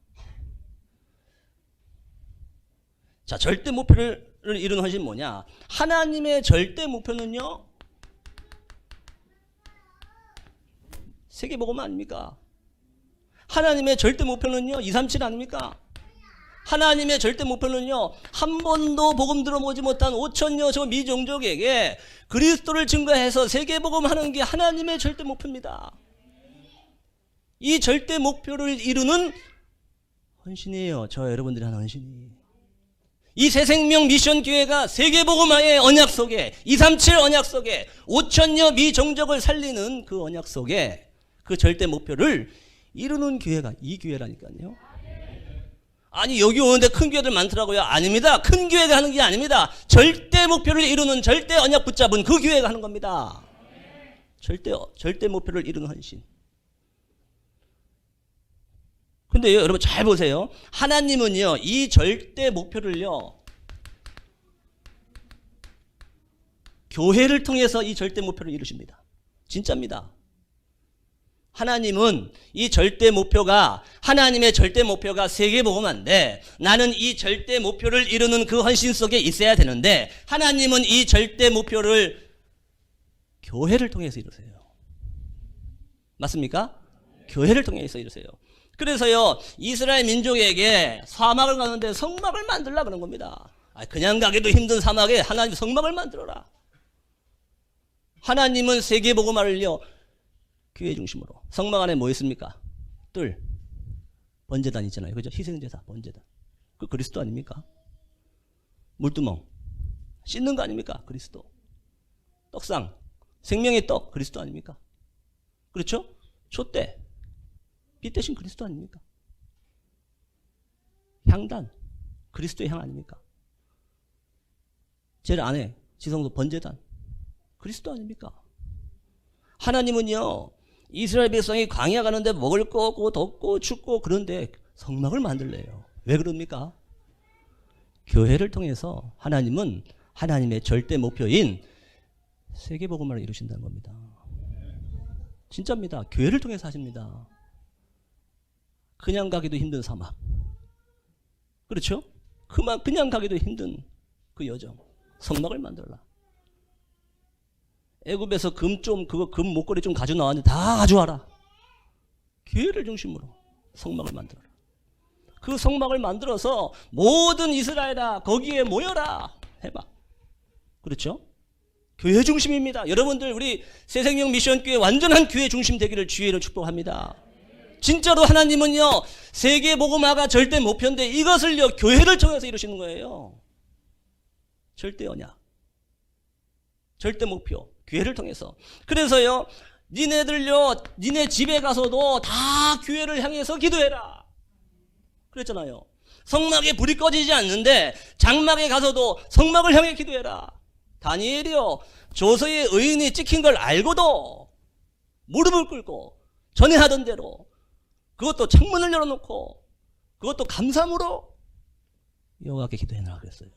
자, 절대 목표를 이루는 헌신은 뭐냐? 하나님의 절대 목표는요, 세계복음 아닙니까? 하나님의 절대 목표는요, 237 아닙니까? 하나님의 절대 목표는요, 한 번도 복음 들어보지 못한 5천여 저 미종족에게 그리스도를 증거해서 세계복음 하는 게 하나님의 절대 목표입니다. 이 절대 목표를 이루는 헌신이에요. 저와 여러분들이 하는 헌신이. 이 새생명 미션 교회가 세계복음화의 언약 속에, 237 언약 속에 5천여 미종족을 살리는 그 언약 속에 그 절대 목표를 이루는 교회가 이 교회라니까요. 아니, 여기 오는데 큰 교회들 많더라고요. 아닙니다. 큰 교회가 하는 게 아닙니다. 절대 목표를 이루는, 절대 언약 붙잡은 그 교회가 하는 겁니다. 절대 목표를 이루는 헌신. 근데 여러분 잘 보세요. 하나님은요, 이 절대 목표를요, 교회를 통해서 이 절대 목표를 이루십니다. 진짜입니다. 하나님은 이 절대 목표가, 하나님의 절대 목표가 세계복음화인데 나는 이 절대 목표를 이루는 그 헌신 속에 있어야 되는데 하나님은 이 절대 목표를 교회를 통해서 이루세요. 맞습니까? 교회를 통해서 이루세요. 그래서요, 이스라엘 민족에게 사막을 가는데 성막을 만들라 그런 겁니다. 그냥 가기도 힘든 사막에 하나님 성막을 만들어라. 하나님은 세계복음화를요, 교회 중심으로. 성막 안에 뭐 있습니까? 뜰, 번제단 있잖아요. 그죠? 희생제사, 번제단. 그 그리스도 아닙니까? 물두멍, 씻는 거 아닙니까? 그리스도. 떡상, 생명의 떡, 그리스도 아닙니까? 그렇죠? 촛대, 빛 대신 그리스도 아닙니까? 향단, 그리스도의 향 아닙니까? 제일 안에 지성소 번제단, 그리스도 아닙니까? 하나님은요, 이스라엘 백성이 광야 가는데 먹을 거 없고 덥고 춥고 그런데 성막을 만들래요. 왜 그럽니까? 교회를 통해서 하나님은 하나님의 절대 목표인 세계복음화를 이루신다는 겁니다. 진짜입니다. 교회를 통해서 하십니다. 그냥 가기도 힘든 사막. 그렇죠? 그냥 가기도 힘든 그 여정. 성막을 만들어라. 애굽에서 금 목걸이 좀 가져 나왔는데 다 가져와라. 교회를 중심으로 성막을 만들어라. 그 성막을 만들어서 모든 이스라엘아 거기에 모여라 해봐. 그렇죠? 교회 중심입니다. 여러분들 우리 새생명 미션 교회 완전한 교회 중심 되기를 주의로 축복합니다. 진짜로 하나님은요, 세계 복음화가 절대 목표인데 이것을요, 교회를 통해서 이루시는 거예요. 절대 언약, 절대 목표, 교회를 통해서. 그래서요, 니네들요, 니네 집에 가서도 다 교회를 향해서 기도해라 그랬잖아요. 성막에 불이 꺼지지 않는데 장막에 가서도 성막을 향해 기도해라. 다니엘이요, 조서의 의인이 찍힌 걸 알고도 무릎을 꿇고 전에 하던 대로, 그것도 창문을 열어놓고 그것도 감사함으로 여호와께 기도해라 그랬어요.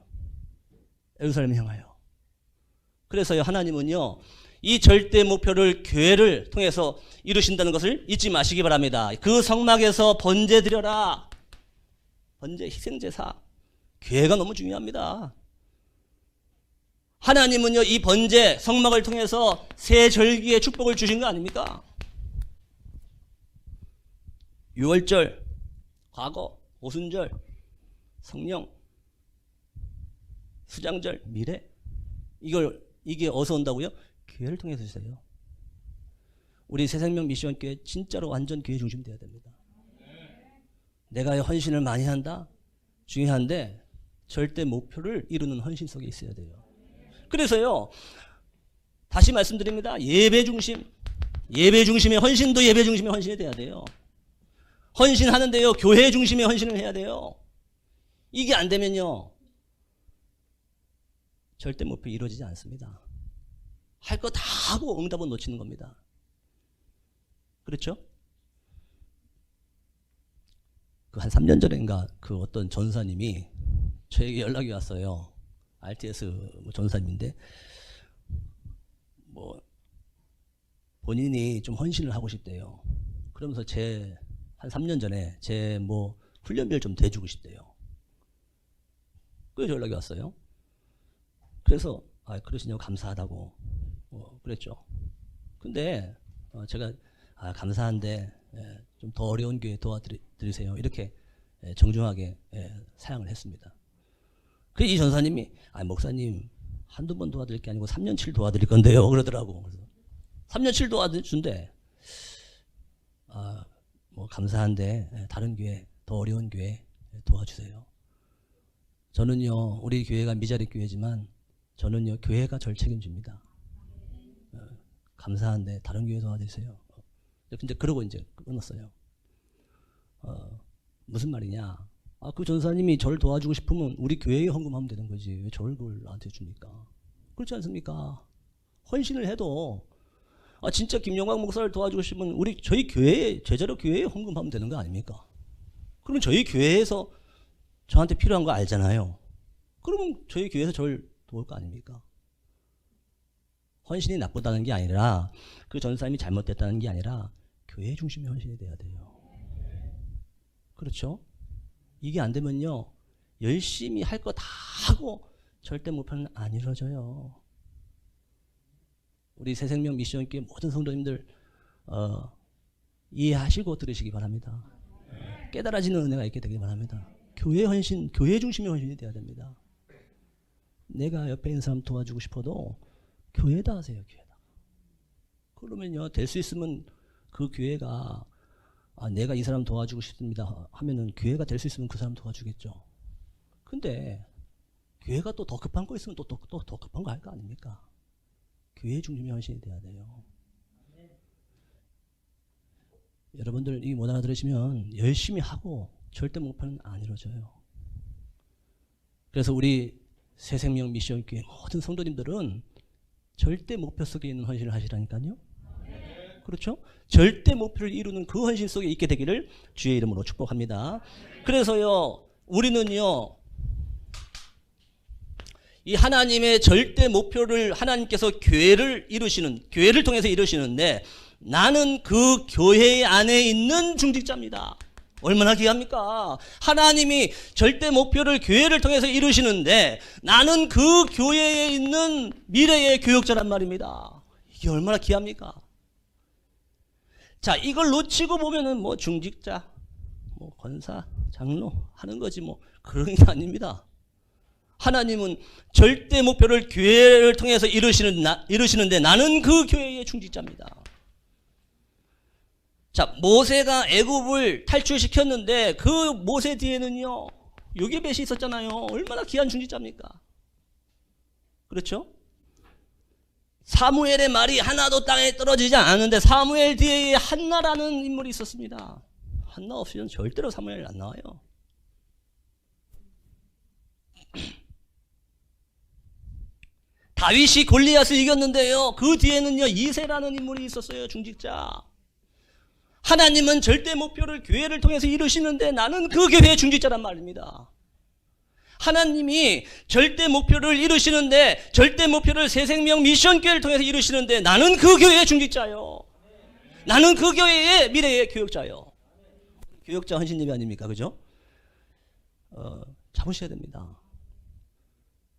예루살렘을 향하여. 그래서요, 하나님은요, 이 절대 목표를 교회를 통해서 이루신다는 것을 잊지 마시기 바랍니다. 그 성막에서 번제 드려라. 번제, 희생제사. 교회가 너무 중요합니다. 하나님은요, 이 번제, 성막을 통해서 새 절기의 축복을 주신 거 아닙니까? 유월절, 과거, 오순절, 성령, 수장절, 미래. 이게 어디서 온다고요? 교회를 통해서 주세요. 우리 새생명 미션교회 진짜로 완전 교회 중심이 되어야 됩니다. 내가 헌신을 많이 한다? 중요한데 절대 목표를 이루는 헌신 속에 있어야 돼요. 그래서요, 다시 말씀드립니다. 예배 중심. 예배 중심의 헌신도 예배 중심의 헌신이 돼야 돼요. 헌신하는데요, 교회 중심의 헌신을 해야 돼요. 이게 안 되면요, 절대 목표 이루어지지 않습니다. 할 거 다 하고 응답은 놓치는 겁니다. 그렇죠? 그 한 3년 전인가 그 어떤 전사님이 저에게 연락이 왔어요. RTS 전사님인데 뭐 본인이 좀 헌신을 하고 싶대요. 그러면서 한 3년 전에 제 훈련비를 좀 대주고 싶대요. 그래서 연락이 왔어요. 그래서 그러시냐고 감사하다고 그랬죠. 근데 제가 감사한데 좀 더 어려운 교회 도와드리세요. 이렇게 정중하게 사양을 했습니다. 그래서 이 전사님이 목사님 한두 번 도와드릴 게 아니고 3년치를 도와드릴 건데요. 그러더라고. 그래서 3년치를 도와준대. 감사한데 다른 교회, 더 어려운 교회 도와주세요. 저는요, 우리 교회가 미자리 교회지만 저는요, 교회가 절 책임집니다. 감사한데 다른 교회 도와주세요. 근데 그러고 이제 끊었어요. 무슨 말이냐? 그 전사님이 저를 도와주고 싶으면 우리 교회에 헌금하면 되는 거지. 왜 저를 그걸 나한테 줍니까? 그렇지 않습니까? 헌신을 해도 진짜 김영광 목사를 도와주고 싶으면 저희 교회에, 제자로 교회에 헌금하면 되는 거 아닙니까? 그러면 저희 교회에서 저한테 필요한 거 알잖아요. 그러면 저희 교회에서 저를 도울 거 아닙니까? 헌신이 나쁘다는 게 아니라, 그 전사님이 잘못됐다는 게 아니라 교회 중심의 헌신이 돼야 돼요. 그렇죠? 이게 안 되면요, 열심히 할 거 다 하고 절대 목표는 안 이루어져요. 우리 새생명 미션교회 모든 성도님들 이해하시고 들으시기 바랍니다. 깨달아지는 은혜가 있게 되길 바랍니다. 교회 헌신, 교회 중심의 헌신이 돼야 됩니다. 내가 옆에 있는 사람 도와주고 싶어도 교회다 하세요. 교회다. 그러면요, 될 수 있으면 그 교회가 내가 이 사람 도와주고 싶습니다 하면은 교회가 될 수 있으면 그 사람 도와주겠죠. 근데 교회가 또 더 급한 거 있으면 또 더 급한 거 할 거 아닙니까? 교회 중심의 헌신이 돼야 돼요. 여러분들 이 못 알아들으시면 열심히 하고 절대 목표는 안 이루어져요. 그래서 우리 새생명 미션교회 모든 성도님들은 절대 목표 속에 있는 헌신을 하시라니까요. 그렇죠? 절대 목표를 이루는 그 헌신 속에 있게 되기를 주의 이름으로 축복합니다. 그래서요, 우리는요, 이 하나님의 절대 목표를 하나님께서 교회를 통해서 이루시는데, 나는 그 교회 안에 있는 중직자입니다. 얼마나 귀합니까? 하나님이 절대 목표를 교회를 통해서 이루시는데 나는 그 교회에 있는 미래의 교역자란 말입니다. 이게 얼마나 귀합니까? 자, 이걸 놓치고 보면은 중직자, 권사, 장로 하는 거지 그런 게 아닙니다. 하나님은 절대 목표를 교회를 통해서 이루시는데 나는 그 교회의 중직자입니다. 자, 모세가 애굽을 탈출시켰는데 그 모세 뒤에는요, 요게벳이 있었잖아요. 얼마나 귀한 중직자입니까? 그렇죠? 사무엘의 말이 하나도 땅에 떨어지지 않았는데 사무엘 뒤에 한나라는 인물이 있었습니다. 한나 없이는 절대로 사무엘 안 나와요. 다윗이 골리앗을 이겼는데요, 그 뒤에는요 이새라는 인물이 있었어요. 중직자. 하나님은 절대 목표를 교회를 통해서 이루시는데 나는 그 교회의 중직자란 말입니다. 하나님이 절대 목표를 이루시는데, 절대 목표를 새생명 미션교회를 통해서 이루시는데, 나는 그 교회의 중직자요. 나는 그 교회의 미래의 교역자요. 교역자 헌신 예배 아닙니까? 그죠? 잡으셔야 됩니다.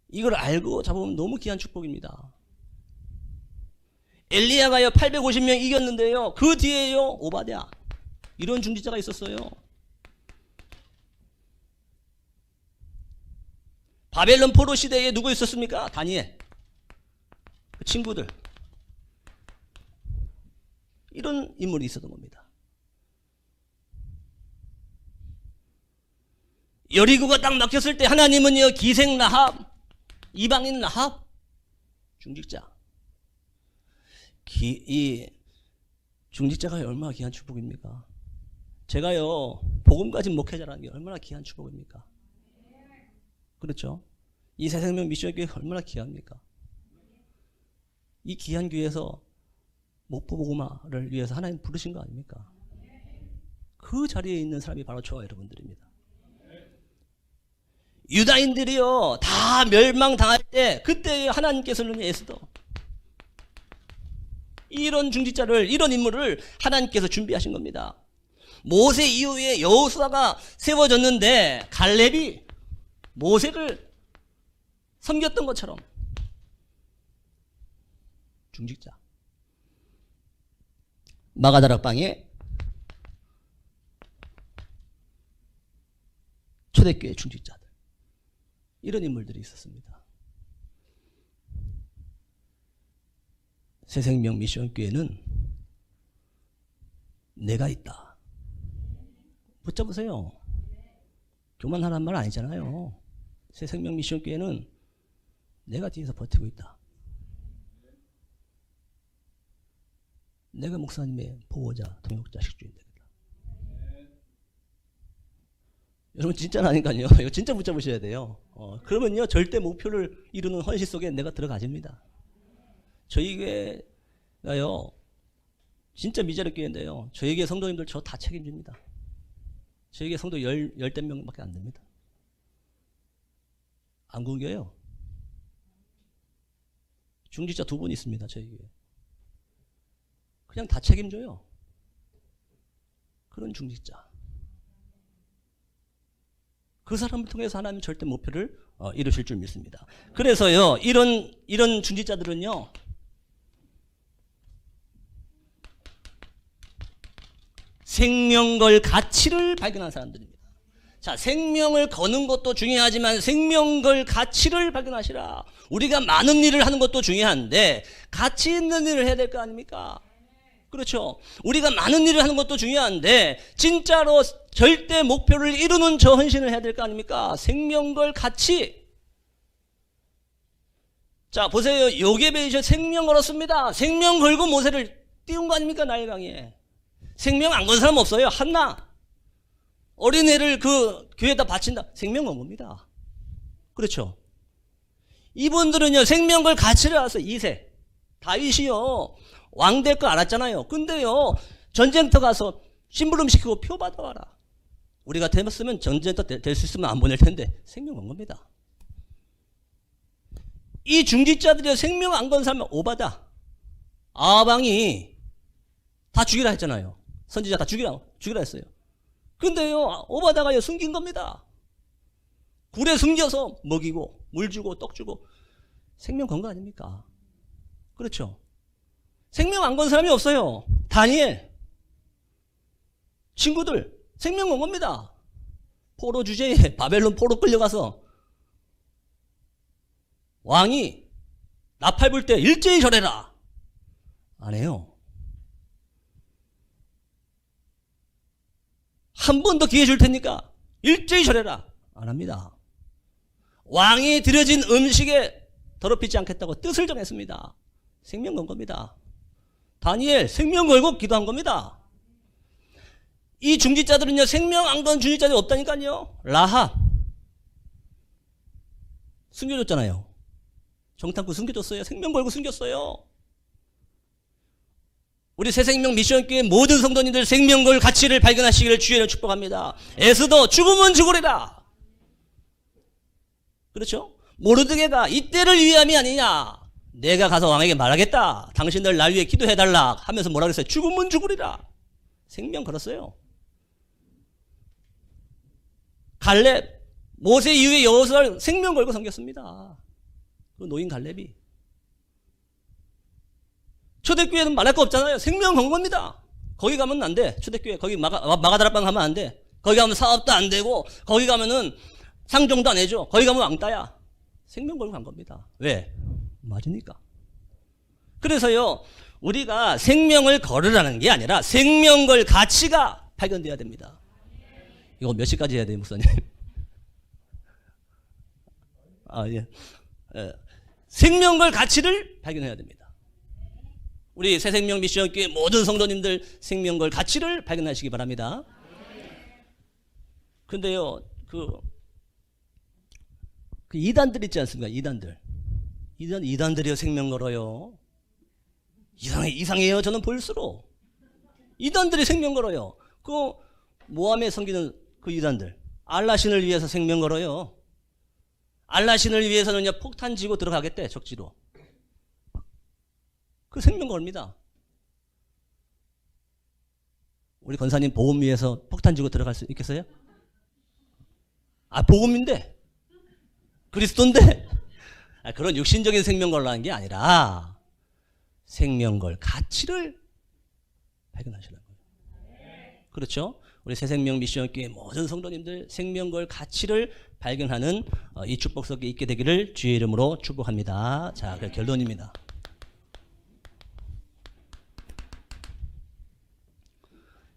이걸 알고 잡으면 너무 귀한 축복입니다. 엘리야가요 850명 이겼는데요, 그 뒤에요 오바댜, 이런 중직자가 있었어요. 바벨론 포로 시대에 누구 있었습니까? 다니엘, 그 친구들, 이런 인물이 있었던 겁니다. 여리고가 딱 막혔을 때 하나님은요 기생 라합, 이방인 라합, 중직자, 이 중직자가 얼마나 귀한 축복입니까? 제가요 복음 가진 목회자라는 게 얼마나 귀한 축복입니까? 그렇죠? 이 새생명 미션교회 얼마나 귀합니까? 이 귀한 교회에서 목포복음화를 위해서 하나님 부르신 거 아닙니까? 그 자리에 있는 사람이 바로 저와 여러분들입니다. 유다인들이요 다 멸망당할 때, 그때 하나님께서는 에스더, 이런 중직자를, 이런 인물을 하나님께서 준비하신 겁니다. 모세 이후에 여호수아가 세워졌는데 갈렙이 모세를 섬겼던 것처럼 중직자, 마가다락방에 초대교회 중직자들, 이런 인물들이 있었습니다. 새생명 미션교회는 내가 있다. 붙잡으세요. 교만하란 말 아니잖아요. 새생명 미션교회는 내가 뒤에서 버티고 있다. 내가 목사님의 보호자, 동역자, 식주인 되겠다. 여러분 진짜라니까요. 이거 진짜 붙잡으셔야 돼요. 그러면요 절대 목표를 이루는 헌신 속에 내가 들어가집니다. 저희 교회가요 진짜 미자립 교회인데요, 저희 교회 성도님들 저 다 책임집니다. 저희 교회 성도 열댓 명밖에 안 됩니다. 안 굶겨요. 중직자 2분 있습니다. 저희 교회 그냥 다 책임져요. 그런 중직자, 그 사람을 통해서 하나님 절대 목표를 이루실 줄 믿습니다. 그래서요 이런 중직자들은요 생명 걸 가치를 발견한 사람들입니다. 자, 생명을 거는 것도 중요하지만 생명 걸 가치를 발견하시라. 우리가 많은 일을 하는 것도 중요한데 가치 있는 일을 해야 될 거 아닙니까? 그렇죠. 우리가 많은 일을 하는 것도 중요한데 진짜로 절대 목표를 이루는 저 헌신을 해야 될 거 아닙니까? 생명 걸 가치. 자, 보세요. 요게베이셔 생명 걸었습니다. 생명 걸고 모세를 띄운 거 아닙니까? 나일강에. 생명 안 건 사람 없어요. 한나. 어린애를 그 교회에다 바친다. 생명 건 겁니다. 그렇죠. 이분들은요 생명 걸 가치를 알았어요. 2세. 다윗이요 왕 될 거 알았잖아요. 근데요 전쟁터 가서 심부름 시키고 표 받아와라. 우리 같았으면 전쟁터 될 수 있으면 안 보낼 텐데 생명 건 겁니다. 이 중직자들이 생명 안 건 사람은 오바다, 아방이 다 죽이라 했잖아요. 선지자 다 죽이라 했어요. 근데요 오바다가요 숨긴 겁니다. 굴에 숨겨서 먹이고 물 주고 떡 주고 생명 건 거 아닙니까? 그렇죠. 생명 안 건 사람이 없어요. 다니엘 친구들 생명 건 겁니다. 포로 주제에 바벨론 포로 끌려가서 왕이 나팔 불 때 일제히 절해라 안 해요. 한 번 더 기회 줄 테니까 일제히 절해라 안 합니다. 왕이 드려진 음식에 더럽히지 않겠다고 뜻을 정했습니다. 생명 건 겁니다. 다니엘 생명 걸고 기도한 겁니다. 이 중직자들은요 생명 안 건 중직자들이 없다니까요. 라합 숨겨줬잖아요. 정탐꾼 숨겨줬어요. 생명 걸고 숨겼어요. 우리 새생명 미션교회 모든 성도님들 생명 걸 가치를 발견하시기를 주의를 축복합니다. 에스더 죽으면 죽으리라. 그렇죠? 모르드게가 이때를 위함이 아니냐. 내가 가서 왕에게 말하겠다. 당신들 날 위해 기도해달라 하면서 뭐라 그랬어요? 죽으면 죽으리라. 생명 걸었어요. 갈렙, 모세 이후에 여호수아를 생명 걸고 섬겼습니다. 그 노인 갈렙이. 초대교회는 말할 거 없잖아요. 생명 건 겁니다. 거기 가면 안 돼. 초대교회 거기 마가다락방 가면 안 돼. 거기 가면 사업도 안 되고 거기 가면은 상종도 안 해줘. 거기 가면 왕따야. 생명 걸고 간 겁니다. 왜? 맞으니까. 그래서요, 우리가 생명을 걸으라는 게 아니라 생명 걸 가치가 발견돼야 됩니다. 이거 몇 시까지 해야 돼요, 목사님? 예. 생명 걸 가치를 발견해야 됩니다. 우리 새생명 미션교회 모든 성도님들 생명 걸 가치를 발견하시기 바랍니다. 근데요, 그 이단들 있지 않습니까? 이단들이요, 생명 걸어요. 이상해요. 저는 볼수록. 이단들이 생명 걸어요. 그 모함에 섬기는 그 이단들. 알라신을 위해서 생명 걸어요. 알라신을 위해서는요, 폭탄 지고 들어가겠대, 적지로. 그 생명 겁니다. 우리 권사님 보험 위해서 폭탄 지고 들어갈 수 있겠어요? 보험인데. 그리스도인데. 그런 육신적인 생명 걸라는 게 아니라 생명걸 가치를 발견하시라는 거예요. 그렇죠? 우리 새생명 미션교회 모든 성도님들 생명걸 가치를 발견하는 이 축복 속에 있게 되기를 주의 이름으로 축복합니다. 자, 그 결론입니다.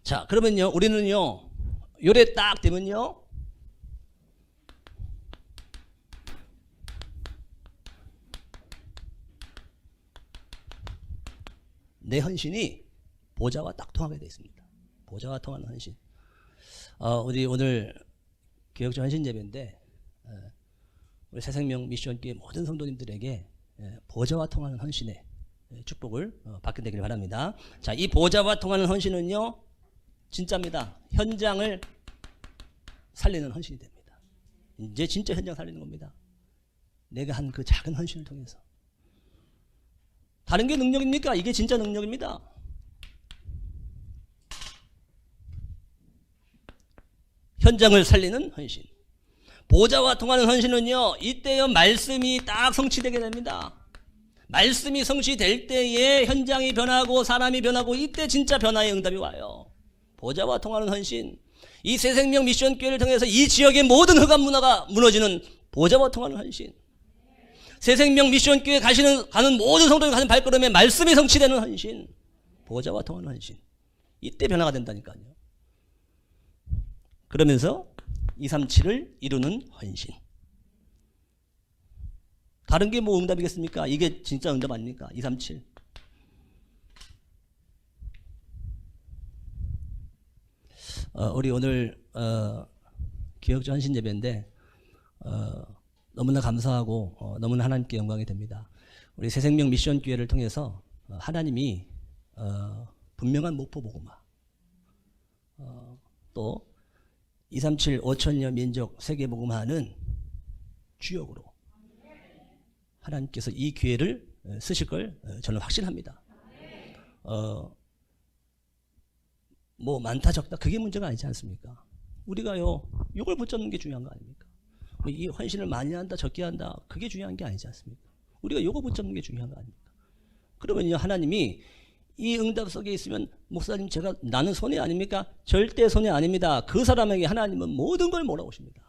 자, 그러면요, 우리는요, 요래 딱 되면요, 내 헌신이 보좌와 딱 통하게 되어 있습니다. 보좌와 통하는 헌신. 우리 오늘 개혁주 헌신 예배인데, 우리 새생명 미션교회 모든 성도님들에게 보좌와 통하는 헌신의 축복을 받게 되길 바랍니다. 자, 이 보좌와 통하는 헌신은요, 진짜입니다. 현장을 살리는 헌신이 됩니다. 이제 진짜 현장 살리는 겁니다. 내가 한 그 작은 헌신을 통해서. 다른 게 능력입니까? 이게 진짜 능력입니다. 현장을 살리는 헌신. 보좌와 통하는 헌신은요, 이때요 말씀이 딱 성취되게 됩니다. 말씀이 성취될 때에 현장이 변하고 사람이 변하고 이때 진짜 변화의 응답이 와요. 보좌와 통하는 헌신. 이 새생명 미션교회를 통해서 이 지역의 모든 흑암 문화가 무너지는 보좌와 통하는 헌신. 새생명 미션교회 가는 모든 성도들이 가는 발걸음에 말씀이 성취되는 헌신. 보좌와 통하는 헌신. 이때 변화가 된다니까요. 그러면서 237을 이루는 헌신. 다른 게 뭐 응답이겠습니까? 이게 진짜 응답 아닙니까? 237. 우리 오늘 기억주 헌신 예배인데 너무나 감사하고 너무나 하나님께 영광이 됩니다. 우리 새생명 미션교회를 통해서 하나님이 분명한 목포 복음화, 또 237 5천여 민족 세계 복음화는 주역으로 하나님께서 이 기회를 쓰실 걸 저는 확신합니다. 뭐 많다 적다 그게 문제가 아니지 않습니까? 우리가요 이걸 붙잡는 게 중요한 거 아닙니까? 이 헌신을 많이 한다 적게 한다 그게 중요한 게 아니지 않습니까? 우리가 이거 붙잡는 게 중요한 거 아닙니까? 그러면요 하나님이 이 응답 속에 있으면 목사님 나는 손해 아닙니까? 절대 손해 아닙니다. 그 사람에게 하나님은 모든 걸 몰아오십니다.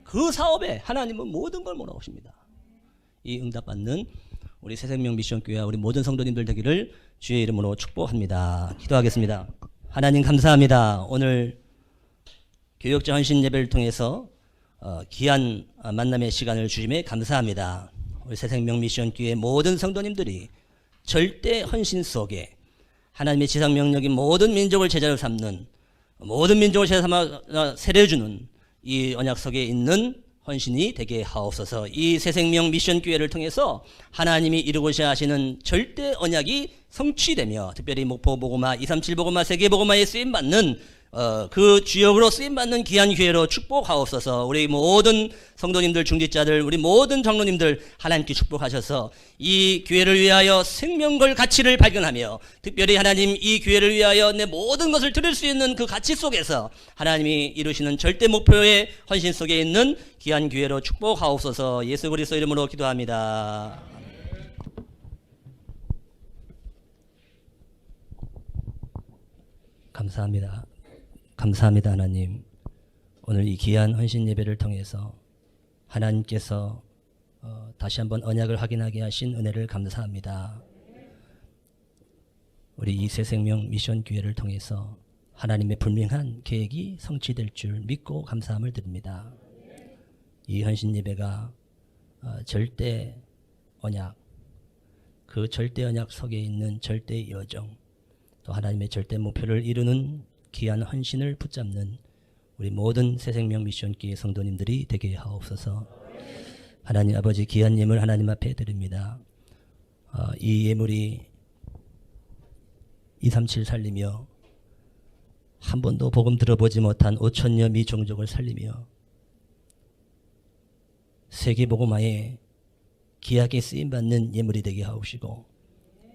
그 사업에 하나님은 모든 걸 몰아오십니다. 이 응답 받는 우리 새생명 미션교회와 우리 모든 성도님들 되기를 주의 이름으로 축복합니다. 기도하겠습니다. 하나님 감사합니다. 오늘 교역자 헌신 예배를 통해서 귀한 만남의 시간을 주심에 감사합니다. 우리 새생명 미션교회 모든 성도님들이 절대 헌신 속에 하나님의 지상 명령인 모든 민족을 제자로 삼는 모든 민족을 제자 삼아 세례주는 이 언약 속에 있는 헌신이 되게 하옵소서. 이 새생명 미션교회를 통해서 하나님이 이루고자 하시는 절대 언약이 성취되며 특별히 목포 복음화 237 복음화 세계 복음화에 쓰임 받는 그 주역으로 쓰임받는 귀한 교회로 축복하옵소서. 우리 모든 성도님들, 중직자들, 우리 모든 장로님들 하나님께 축복하셔서 이 교회를 위하여 생명 걸 가치를 발견하며, 특별히 하나님 이 교회를 위하여 내 모든 것을 드릴 수 있는 그 가치 속에서 하나님이 이루시는 절대 목표의 헌신 속에 있는 귀한 교회로 축복하옵소서. 예수 그리스도 이름으로 기도합니다. 감사합니다. 감사합니다, 하나님. 오늘 이 귀한 헌신 예배를 통해서 하나님께서 다시 한번 언약을 확인하게 하신 은혜를 감사합니다. 우리 이 새생명 미션 교회를 통해서 하나님의 분명한 계획이 성취될 줄 믿고 감사함을 드립니다. 이 헌신 예배가 절대 언약, 그 절대 언약 속에 있는 절대 여정, 또 하나님의 절대 목표를 이루는 귀한 헌신을 붙잡는 우리 모든 새생명 미션교회 성도님들이 되게 하옵소서. 하나님 아버지, 귀한 예물 하나님 앞에 드립니다. 이 예물이 237 살리며 한 번도 복음 들어보지 못한 5천여 미종족을 살리며 세계 복음화에 귀하게 쓰임받는 예물이 되게 하옵시고,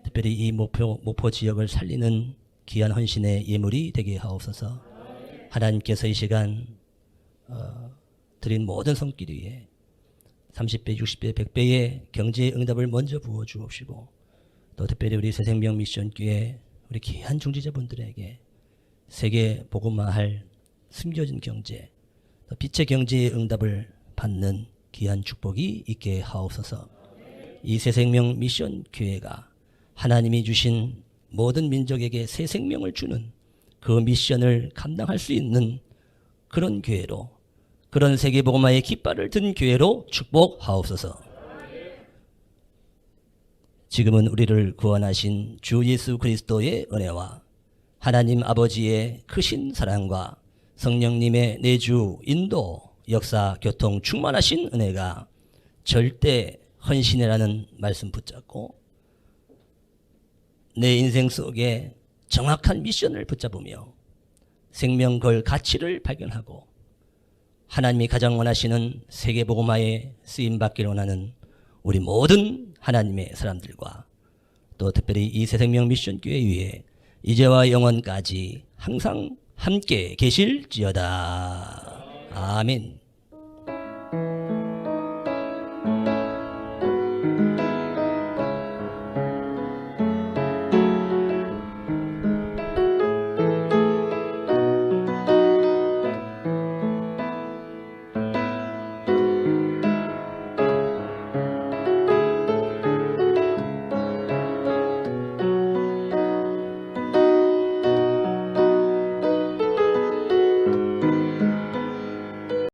특별히 이 목포 지역을 살리는 귀한 헌신의 예물이 되게 하옵소서. 하나님께서 이 시간 드린 모든 손길 위에 30배, 60배, 100배의 경제의 응답을 먼저 부어 주옵시고, 또 특별히 우리 새생명 미션교회 우리 귀한 중지자분들에게 세계 복음화할 숨겨진 경제, 또 빛의 경제의 응답을 받는 귀한 축복이 있게 하옵소서. 이 새생명 미션교회가 하나님이 주신 모든 민족에게 새 생명을 주는 그 미션을 감당할 수 있는 그런 교회로, 그런 세계복음화의 깃발을 든 교회로 축복하옵소서. 지금은 우리를 구원하신 주 예수 그리스도의 은혜와 하나님 아버지의 크신 사랑과 성령님의 내주, 인도, 역사, 교통, 충만하신 은혜가 절대 헌신이라는 말씀 붙잡고 내 인생 속에 정확한 미션을 붙잡으며 생명 걸 가치를 발견하고 하나님이 가장 원하시는 세계복음화에 쓰임받기를 원하는 우리 모든 하나님의 사람들과, 또 특별히 이 새생명 미션교회 위에 이제와 영원까지 항상 함께 계실지어다. 아멘.